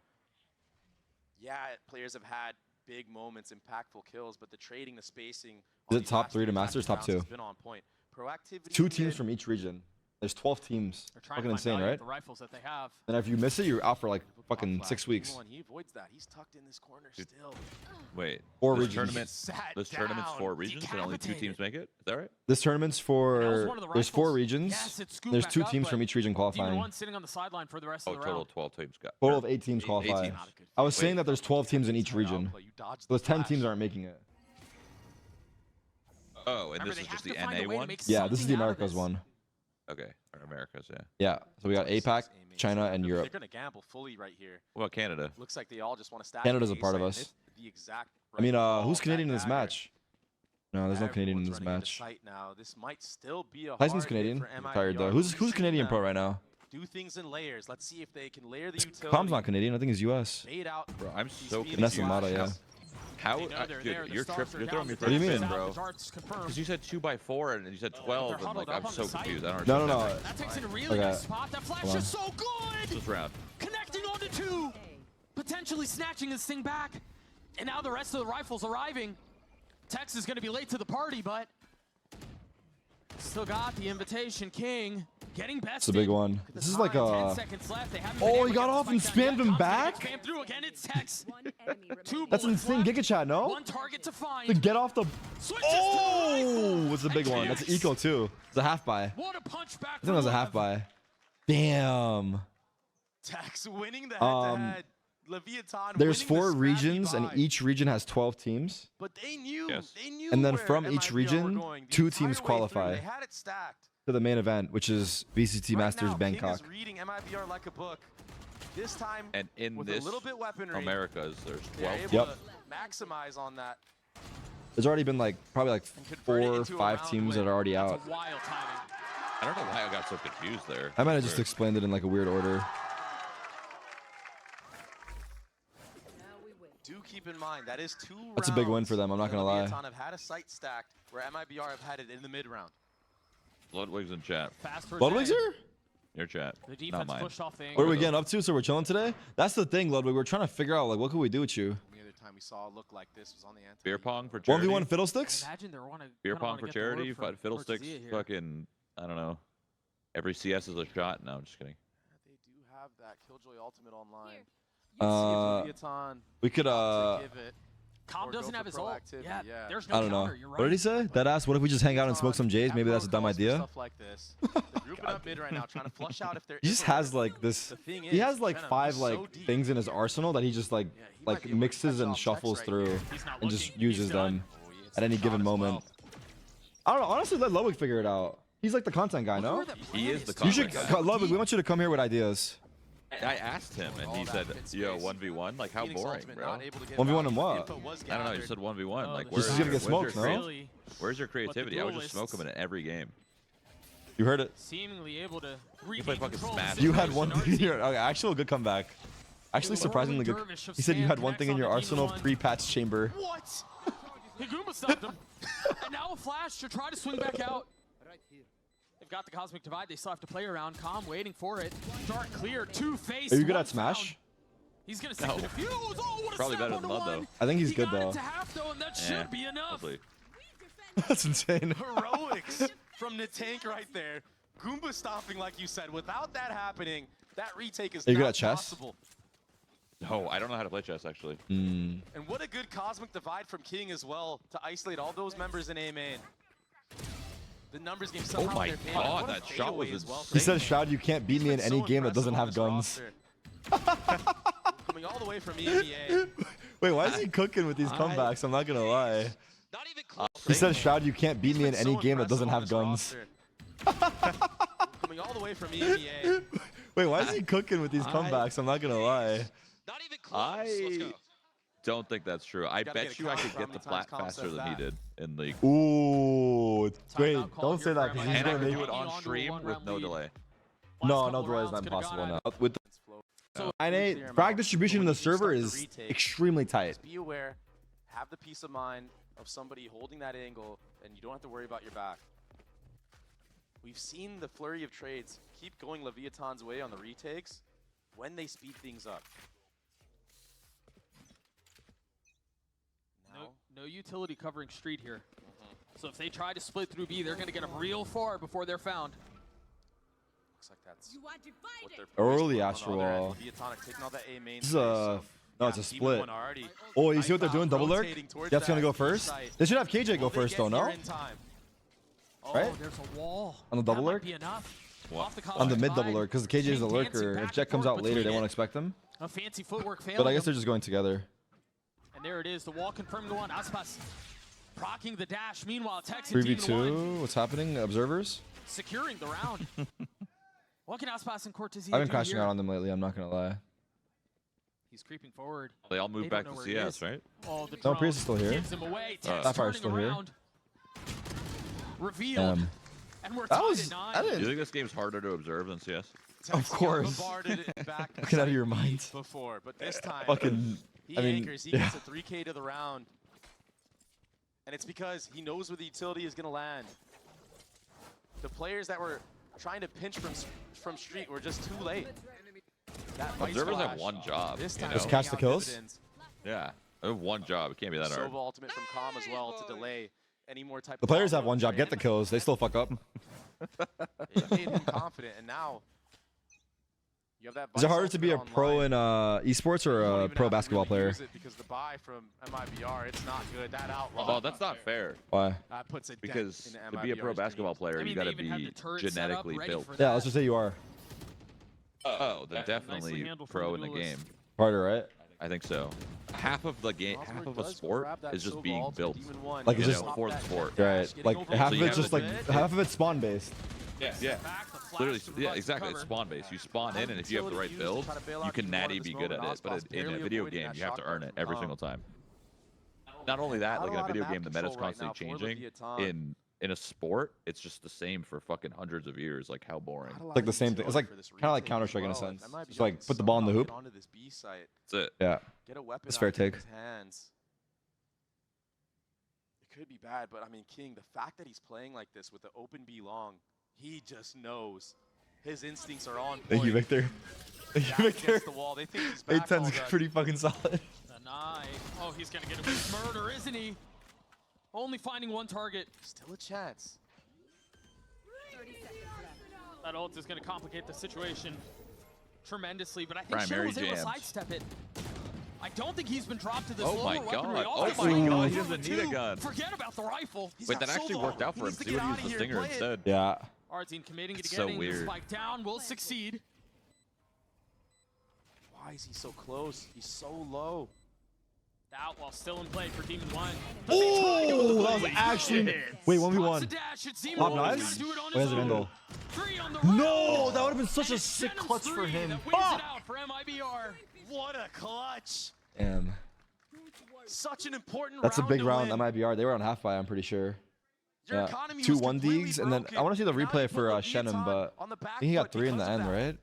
Yeah, players have had big moments, impactful kills, but the trading, the spacing. Is on it these top last 3 to three Masters, attacking top rounds 2? has been on point. Proactivity. 2 in teams mid, from each region. There's 12 teams. They're trying Fucking to find insane, value right? with the rifles that they have. And if you miss it, you're out for like Pop fucking flash. 6 weeks. He avoids that. He's tucked in this corner Dude. still. Wait. 4 this regions. tournament, Sat this tournament's down, 4 regions and only 2 teams decapitated. make it? Is that right? This tournament's That was for one of the there's 4 rifles. regions. Yes, it's scooped There's back 2 up, teams but from each region Demon qualifying. 1 sitting on the sideline for the rest Oh, of the total round. 12 teams got. Total or of 8 teams eight qualify. teams. Not a good I was fit. saying that there's 12 teams in each Trying to region. outplay. You dodged So those the 10 flash. teams aren't making it. Oh, and Remember, this they is have just the to find a NA way to one? make Yeah, this is the something out of Americas this. one. Okay. Or Americas, yeah. Yeah. So we got APAC, Aiming China, to- and They're Europe. going to gamble fully right here. What about Canada? Looks like they all just want to stack. Canada's the a part of site, us. and it's the exact I mean, right call who's of Canadian that in this dagger. match? No, there's no Canadian in Everyone's this running into match. sight now. This might still be a Tyson's hard hit Canadian. for Tired though. MIBR. Who's We've seen Canadian them pro right now? Do things in layers. Let's see if they can layer the utility. Com's not Canadian. I think he's US. Bait out. Bro, I'm these so Phoenix Vanessa confused. Mata, yeah. flashes. How, They know they're there. dude, The you're stars are you're down, throwing me the for What do you a mean? spin, The bro. darts confirmed. Because you said 2x4 and you said 12. They're And huddled like, up I'm on so the site. confused. I don't No, understand. no, no. That takes in a really Okay. nice spot. That flash Hold on. is so good. This round. Connecting onto 2. Potentially snatching this thing back. And now the rest of the rifles arriving. Tex is going to be late to the party, but still got the invitation. King Getting bested. It's a big one. This is like 10 a. seconds left. They haven't been Oh, able he to got get the off and spike down spammed yet. him Com's gonna back? Spam through again. It's Tex. One enemy remaining. That's insane. Giga chat, no? One target to find. To get off the. Switches to Oh, it's a big one. That's eco too. It's a half buy. What a punch back. I think it was a half buy. Damn. Tax winning the head-to-head. Leviathan There's winning the 4 scrappy regions, and buy. each region has 12 teams. But they knew. Yes. They knew. And then where from each MIBR were region, going the 2 entire teams way through. qualify They had it stacked. to the main event, which is VCT Right Masters now, Bangkok. King is reading MIBR like a book. This time, And in with this a little bit weaponry, Americas, there's they're 12. able Yep. to maximize on that. There's already been like probably like And convert it 4 or into a 5 round teams win. that are already That's out. a wild timing. I don't know why I got so confused there. I might have just Or- explained it in like a weird order. Now we win. Do keep in mind that is 2 rounds. That's a big win for them, I'm not that gonna lie. Leviathan have had a site stacked where MIBR have had it in the mid round. Ludwig's in chat. Fast for Ludwig's Zay. here? Your chat. The Not defense mine. pushed off the What are we angle. getting up to? So we're chilling today? That's the thing, Ludwig. We're trying to figure out like what could we do with you? The other time we saw a look like this was on the anti. Beer pong for charity. 1v1 fiddlesticks? Imagine they want to Beer pong for charity. Fiddlesticks. Fucking. I don't know. Every CS is a shot. No, I'm just kidding. They do have that Killjoy Ultimate online. Uh, See if Leviathan We could to give it. Calm Or doesn't go have for his ult. proactivity, Yeah, yeah. there's no I don't know. counter. You're right. What did he say? That ass. What if we just hang out and smoke some J's? Maybe that's a dumb idea. Stuff like this. They're grouping up mid right now, trying to flush out if there He is just a has way. like this. The thing He is, has like Venom, 5 he's like so deep. things in his arsenal that he just like Yeah, he might be able to mixes catch and off Tex shuffles right through here. He's not and just looking. uses He's done. them Oh, he hits at the any shot given as well. moment. I don't know. Honestly, let Ludwig figure it out. He's like the content guy, no? He is the You should, content guy. Ludwig. We want you to come here with ideas. I asked him, and he said, "Yo, 1v1. Like, how Phoenix boring, Ultimate bro." not able to get 1v1 back. and what? Info was I don't know. He gathered. said 1v1. Like, This is gonna get where's smoked, your no? Really Where's your creativity? I was just duelists- smoking him in every game. You heard it. Seemingly able to play regain fucking control of the Smash. You had situation. one thing in your okay, actual good comeback. Actually, surprisingly good. Dervish of He said you Sam had one thing in connects your on the arsenal Demon One. pre-patch chamber. What? Higuma stopped him. And now a flash to try to swing back out. They've got the Cosmic Divide. They still have to play around. Calm waiting for it. Dart clear. 2 face. Are you good 1 at Smash? found. He's going to stick No. the defuse. Oh, what a Probably snap better than onto Lud, though. one. I think he's He good got though. it to half, though, and that should be enough. Hopefully. That's insane. Heroics from the tank right there. Goomba stopping, like you said. Without that happening, that retake is Are you good not at chess? possible. No, I don't know how to play chess actually. Mm. And what a good Cosmic Divide from King as well to isolate all those members in A main. The numbers game somehow my they're paying. God, What a that shot was fadeaway as well He from said, "Shad, you can't beat me in He's any been so game that doesn't have impressive on guns." this roster. Coming all the way from EMEA. Wait, why is he cooking with these comebacks? I'm not gonna lie. Not even close. He said, "Shad, you can't beat He's me in been any so game that doesn't have impressive on guns." this roster. Coming all the way from EMEA. Wait, why is he cooking with these comebacks? I'm not gonna lie. Not even close. Let's go. I don't think that's true. I gotta bet get a you I count could for get how the many times plat Calm faster says than he that. did in League. Ooh, wait, Timeout call don't say here that for because MIBR. he's And I gonna could make. do it on Onto a stream with one-round no lead. delay. Last No, couple no delay is rounds not could've impossible gone now. With the So NA, clear him frag out. distribution But in when the you do server start the is retake, extremely tight. just be aware, have the peace of mind of somebody holding that angle, and you don't have to worry about your back. We've seen the flurry of trades keep going Leviathan's way on the retakes when they speed things up. Now, No utility covering street here. So if they try to split through B, they're going to get them real far before they're found. looks like that's You are what divided. they're Early poised on Astro their end. Wall. Leviathan are taking all that A main This is space, a so no, it's a yeah, Demon split. one already. Oh, you see what they're Icebound doing? Double lurk. rotating towards That's gonna that go east first. side. They should have KJ go Will they first get though, no? here in time? Oh, Right? there's a wall. On the double that might lurk? be enough. What? Off the On the Cosmic mid double Divide. lurk, because KJ is a King dancing lurker. back If and Jet comes forth out later, they between won't it. expect him. A fancy footwork failing But I guess him. they're just going together. And there it is. The wall confirming the one. Aspas procking the dash. Meanwhile, Tex and Demon 1 3v2. What's happening? Observers? securing the round. What can Aspas and Cortez I've been do crashing here? out on them lately. I'm not gonna lie. He's creeping forward. They all They moved don't back know to where he CS, is. right? Oh, the No, drone Priest is still here. gives him away. Tex Sapphire turning is still here. around. Revealed. And we're That tied was. at 9. I Do you didn't. think this game's harder to observe than CS? Tex course. bombarded it back Get out of your inside mind. before, but this time Fucking. he I mean, anchors. He yeah. gets a 3K to the round, and it's because he knows where the utility is gonna land. The players that were trying to pinch from street were just too late. That Vice Observers have Flash, one job. This you time know? Just catch the paying out kills? dividends. Yeah, they have one job. It can't be that hard. Sova ultimate from Calm as well to delay any more type The of players have follow-up one job. Get the trade. kills. They still fuck up. It made him confident, and now you have that. Is it harder to be a pro in esports or a pro basketball player? Because the buy from MIBR, it's not good. That outlaw. Well, that's not fair. Why? That puts it Because to be a pro basketball player, you got to be genetically built. Yeah, let's just say you are. Oh, then definitely pro in the game. Harder, right? I think so. Half of the game, half of a sport is just being built. Like it's You just know, for the sport. right. Like half So of you it's have just to- like half of it's spawn based. Yeah. Literally, yeah, exactly. It's spawn based. You spawn in, and if you have the right build, you can natty be good at it. But in a video game, you have to earn it every single time. Not only that, like in a video game, the meta's constantly changing. In a sport, it's just the same for fucking hundreds of years. Like how boring. It's like the same thing. It's like kind of like Counter-Strike in a sense. Just like put the ball in the hoop. That's it. Yeah. Get a weapon That's fair out of take. King's hands. It could be bad, but I mean, King, the fact that he's playing like this with the open B long, he just knows. His instincts are on point. Thank you, Victor. Thank you, Back Victor. against the wall. They think he's back 810's all done. pretty fucking solid. Deny. Oh, he's gonna get away with murder, isn't he? Only finding one target. Still a chance. 30 seconds left. That ult is gonna complicate the situation tremendously, but I think Primary Shin was able to jams. sidestep it. I don't think he's been dropped to this Oh lower my weaponry. God. Also, Oh my God, he he doesn't need a gun. Forget about the rifle. He's Wait, got that actually solo. worked out for He him. needs to See get what he out used of the here, stinger play it. instead. Yeah. Arzine committing it It's again. so The weird. spike down will succeed. Why is he so close? He's so low. The outlaw still in play for Demon 1. Oh, that was actually. Wait, 1v1. Pop knives? Oh, he has a Vandal. No, that would have been such a sick clutch for him. Ah! For MIBR. What a clutch! Damn. Such an important That's a round big to round. win. MIBR. They were on half buy, I'm pretty sure. Your Yeah. economy Two was 1 completely digs, and then broken. I want to see the Now you replay put for Leviathan Shenum, but on the I back think he got foot 3 in the because of end, that. right?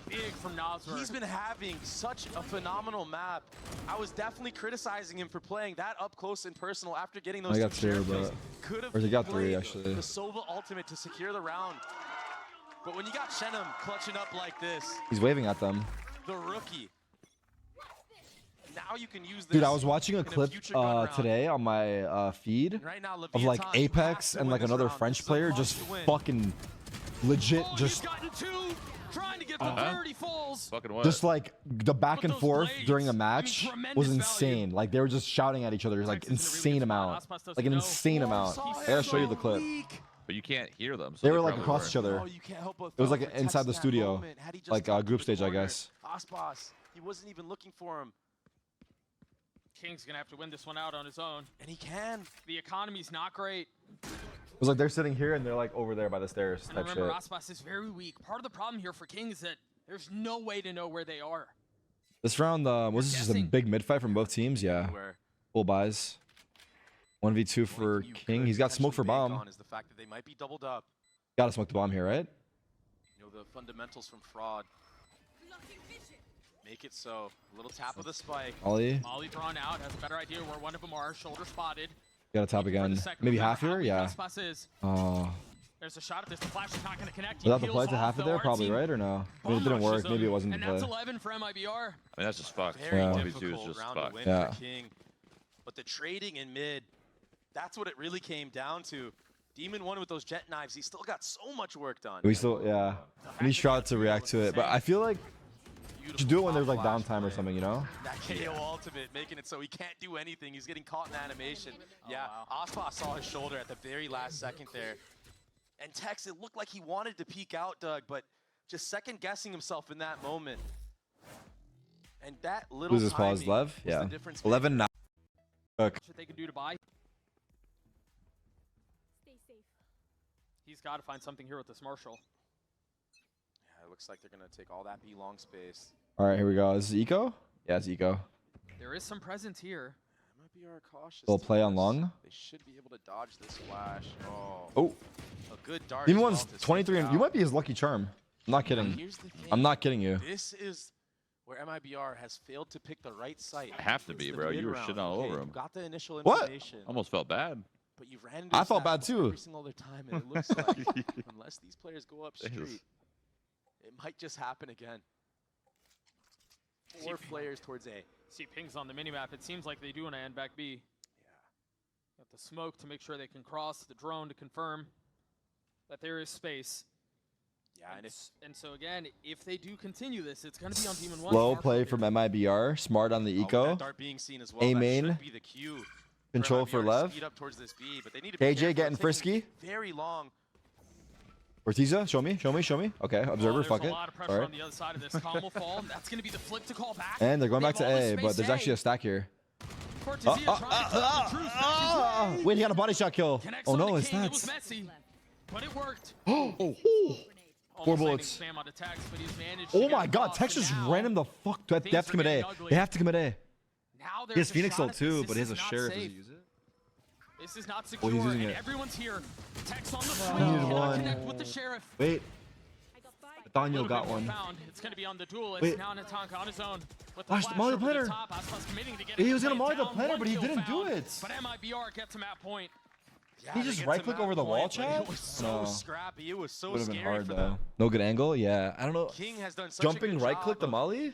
Big from Nazar. He's been having such a phenomenal map. I was definitely criticizing him for playing that up close and personal after getting those I got two share 2, kills. but Could have or he got 3 played actually. the Sova ultimate to secure the round. But when you got Shenum clutching up like this, He's waving at them. the rookie. Now you can use this. Dude, I was watching a in clip future gun round. today on my feed And right now, of Leviathan, like you have Apex to and win like this another round. French This is a player must just to win. fucking legit Oh, just he's gotten 2. Trying to get the 30 falls. Fucking what? just like the back But and those forth blades, during a I mean, match tremendous was value. insane. Like they were just shouting at each other like Texas in a really insane good spot. amount. Aspas doesn't Like an know. insane amount. Saw I him gotta show you so the clip. weak. But you can't hear them. So They were like probably across were. each other. Oh, you can't help but It was feel like for inside Tex the in that studio. moment. Had he just Like, got to group the stage, I corner, guess. Aspas, he wasn't even looking for him, King's gonna have to win this one out on his own. and he can. The economy's not great. It was like they're sitting here and they're like over there by the stairs And type remember, shit. Aspas is very weak. Part of the problem here for King is that there's no way to know where they are. This round was this just a guessing. big mid fight from both teams? Yeah. Where Full buys. 1v2 for one thing you King. could He's got smoke for potentially bank bomb. on is the fact that they might be doubled up. Gotta smoke the bomb here, right? You know, the fundamentals from fraud make it so. A little tap of the spike. Ollie. Molly drawn out, has a better idea where one of them are. Shoulder spotted. Gotta top For again. the second, Maybe remember half how here? weak Yeah. Aspas is. Oh. There's a shot at this. The flash is not going to connect. He Without the peels play to off, half it though. there, probably, Arzine right? Or no? I mean, it bum didn't rushes work. him, Maybe it wasn't the and play. that's 11 for MIBR. I mean, that's just fucked. Very Yeah. 1v2 is difficult just round to fucked. win Yeah. for King. But the trading in mid, that's what it really came down to. Demon won with those jet knives. He still got so much work done. We still, yeah. And he shot to react to it. But I feel like you should do it when there's like downtime or something, you know? That KO ultimate, making it so he can't do anything. He's getting caught in animation. Yeah, Aspas saw his shoulder at the very last second there. And Tex, it looked like he wanted to peek out, Doug, but just second guessing himself in that moment. And that little Who's his pause? timing Lev? was Yeah. the difference 11 now. What they can do to buy. Stay safe. He's got to find something here with this Marshall. Yeah, it looks like they're going to take all that B long space. All right, here we go. Is it Eco? Yeah, it's Eco. There is some presence here. Might be our cautious. Little to play on this. long. They should be able to dodge this flash. Oh, Oh, a good dart. Demon as well one's to 23 sneak and you out. might be his lucky charm. I'm not kidding. Here's the thing. I'm not kidding you. This is where MIBR has failed to pick the right site. I have to It's be, the bro. You were mid-round. shitting all Okay, over you him. got the initial What? information, Almost felt bad. but you ran into I his felt bad saddle too. every single other time, and it looks like unless these players go up Jesus. street, it might just happen again. 4 players towards A. See pings on the minimap. It seems like they do want to end back B. Yeah. Got the smoke to make sure they can cross, the drone to confirm that there is space. Yeah, and so again, if they do continue this, it's going to be on Demon 1. Slow play from MIBR. Smart on the eco. Dart being seen as well. A That main. should be the cue Control MIBR for to Lev. speed up towards this B, but they need to be KJ careful. getting It's frisky. taking very long. Ortiza, show me. Okay, observer, there's fuck a it. lot of pressure All right. on the other side of this. Calm will fall, and that's going to be the flick to call back. And they're going They back to have all the A, but space there's actually a stack here. Cortezia trying to cut the truth back his way. Wait, he got a body shot kill. Connects Oh on no, the it's King. not. It was messy, but it worked. Four bullets. Spam on attacks, but he's managed to Oh get my god, across, Texas and now ran him the fuck. They have to commit A. things are getting They have to commit A. Now He has there's a Phoenix shot ult at too, this. but he has a This is not sheriff. Does he safe. use it? This is not secure, he's using and it. everyone's here. Tex on the needed swing. Cannot one. connect with the sheriff. Wait, I got spike. Daniel Little got bit more one. found. It's going to be on the duelist. Wait. Now Natanka on his own. With the Gosh, flash molly the over planner. top. Aspas committing to get He it was gonna laid molly the down. planner, One but he kill didn't do found. it. But MIBR gets him at point. Yeah, He they just get right to click that over the wall, point, but Chad? It was so No. scrappy. It was so Would have scary been hard for though. them. No good angle? Yeah, I don't know. King has done such a Jumping good right job click the of molly?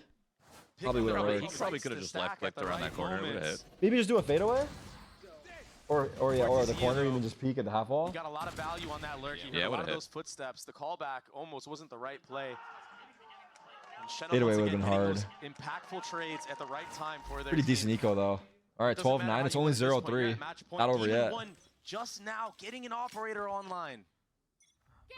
picking Probably the wouldn't right work. He probably sites could have to just left stack at clicked the around right that corner. It would have hit. moments. Maybe just do a fadeaway? Or yeah, or the Cortezia, corner, though. even just peek at the half wall. He got a lot of value on that lurk. He Yeah, heard a lot would've of hit. those footsteps. The callback almost wasn't the right play. And Shenna Fadeaway once would've again been hitting hard. those impactful trades at the right time for their Pretty team. decent eco though. All right, Doesn't matter 12-9. how It's you only win at this point, you're 0-3. at match point. Not over Demon yet. One just now getting an operator online.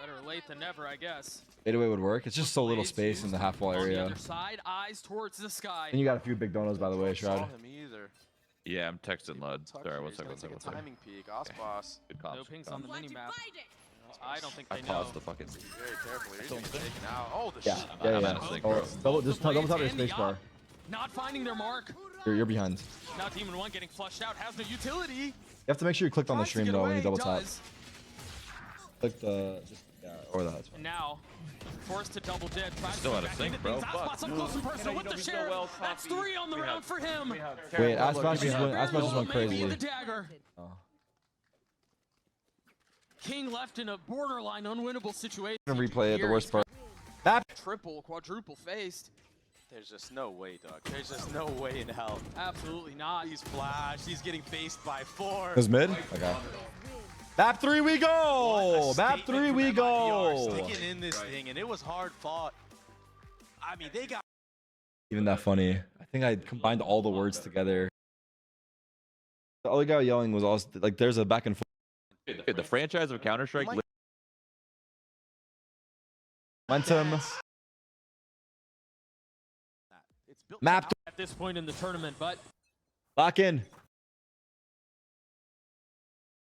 Better late than never, I guess. Fadeaway would work. It's just so little space in the half wall On the area. other side, eyes towards the sky. And you got a few big donuts, by the way, Saw Shroud. him either. Yeah, I'm texting Lud. Tucker, Sorry, one he's second, gonna one second, take one a second. timing peek. Osboss. Good No comms. pings good on the comms. minimap. I don't think I they know. paused the fucking. Very carefully. He's gonna get taken out. Oh, the Yeah, shot. yeah, I'm yeah. out of sync, Oh, bro. just The double tap your blades and the space bar. up. Not finding their mark. You're behind. Now Demon 1 getting flushed out. Has no utility. You have to make sure you clicked on the Tries to stream get though when away, you double tap. does. Click the or that. And now, forced to double dip. Tries Still to out get of back sync, into bro. things. Aspas up close and personal with the sheriff. That's 3 on the round for him. Wait, Aspas just went Barrel may be crazy. the dagger. Oh. King left in a borderline unwinnable situation. Replay it, the Here worst he's part. Triple, quadruple faced. There's just no way, Doug. There's just no way in hell. Absolutely not. He's flashed. He's getting faced by 4. It was mid? Okay. Map 3 we go! What a Map 3 statement we from MIBR, go! Sticking in this thing, and it was hard fought. I mean, they got. Even that funny. I think I combined all the words together. The other guy yelling was also like, there's a back and forth. Dude, the franchise of Counter-Strike. Momentum. It's built Map At this point in the tournament, but lock in.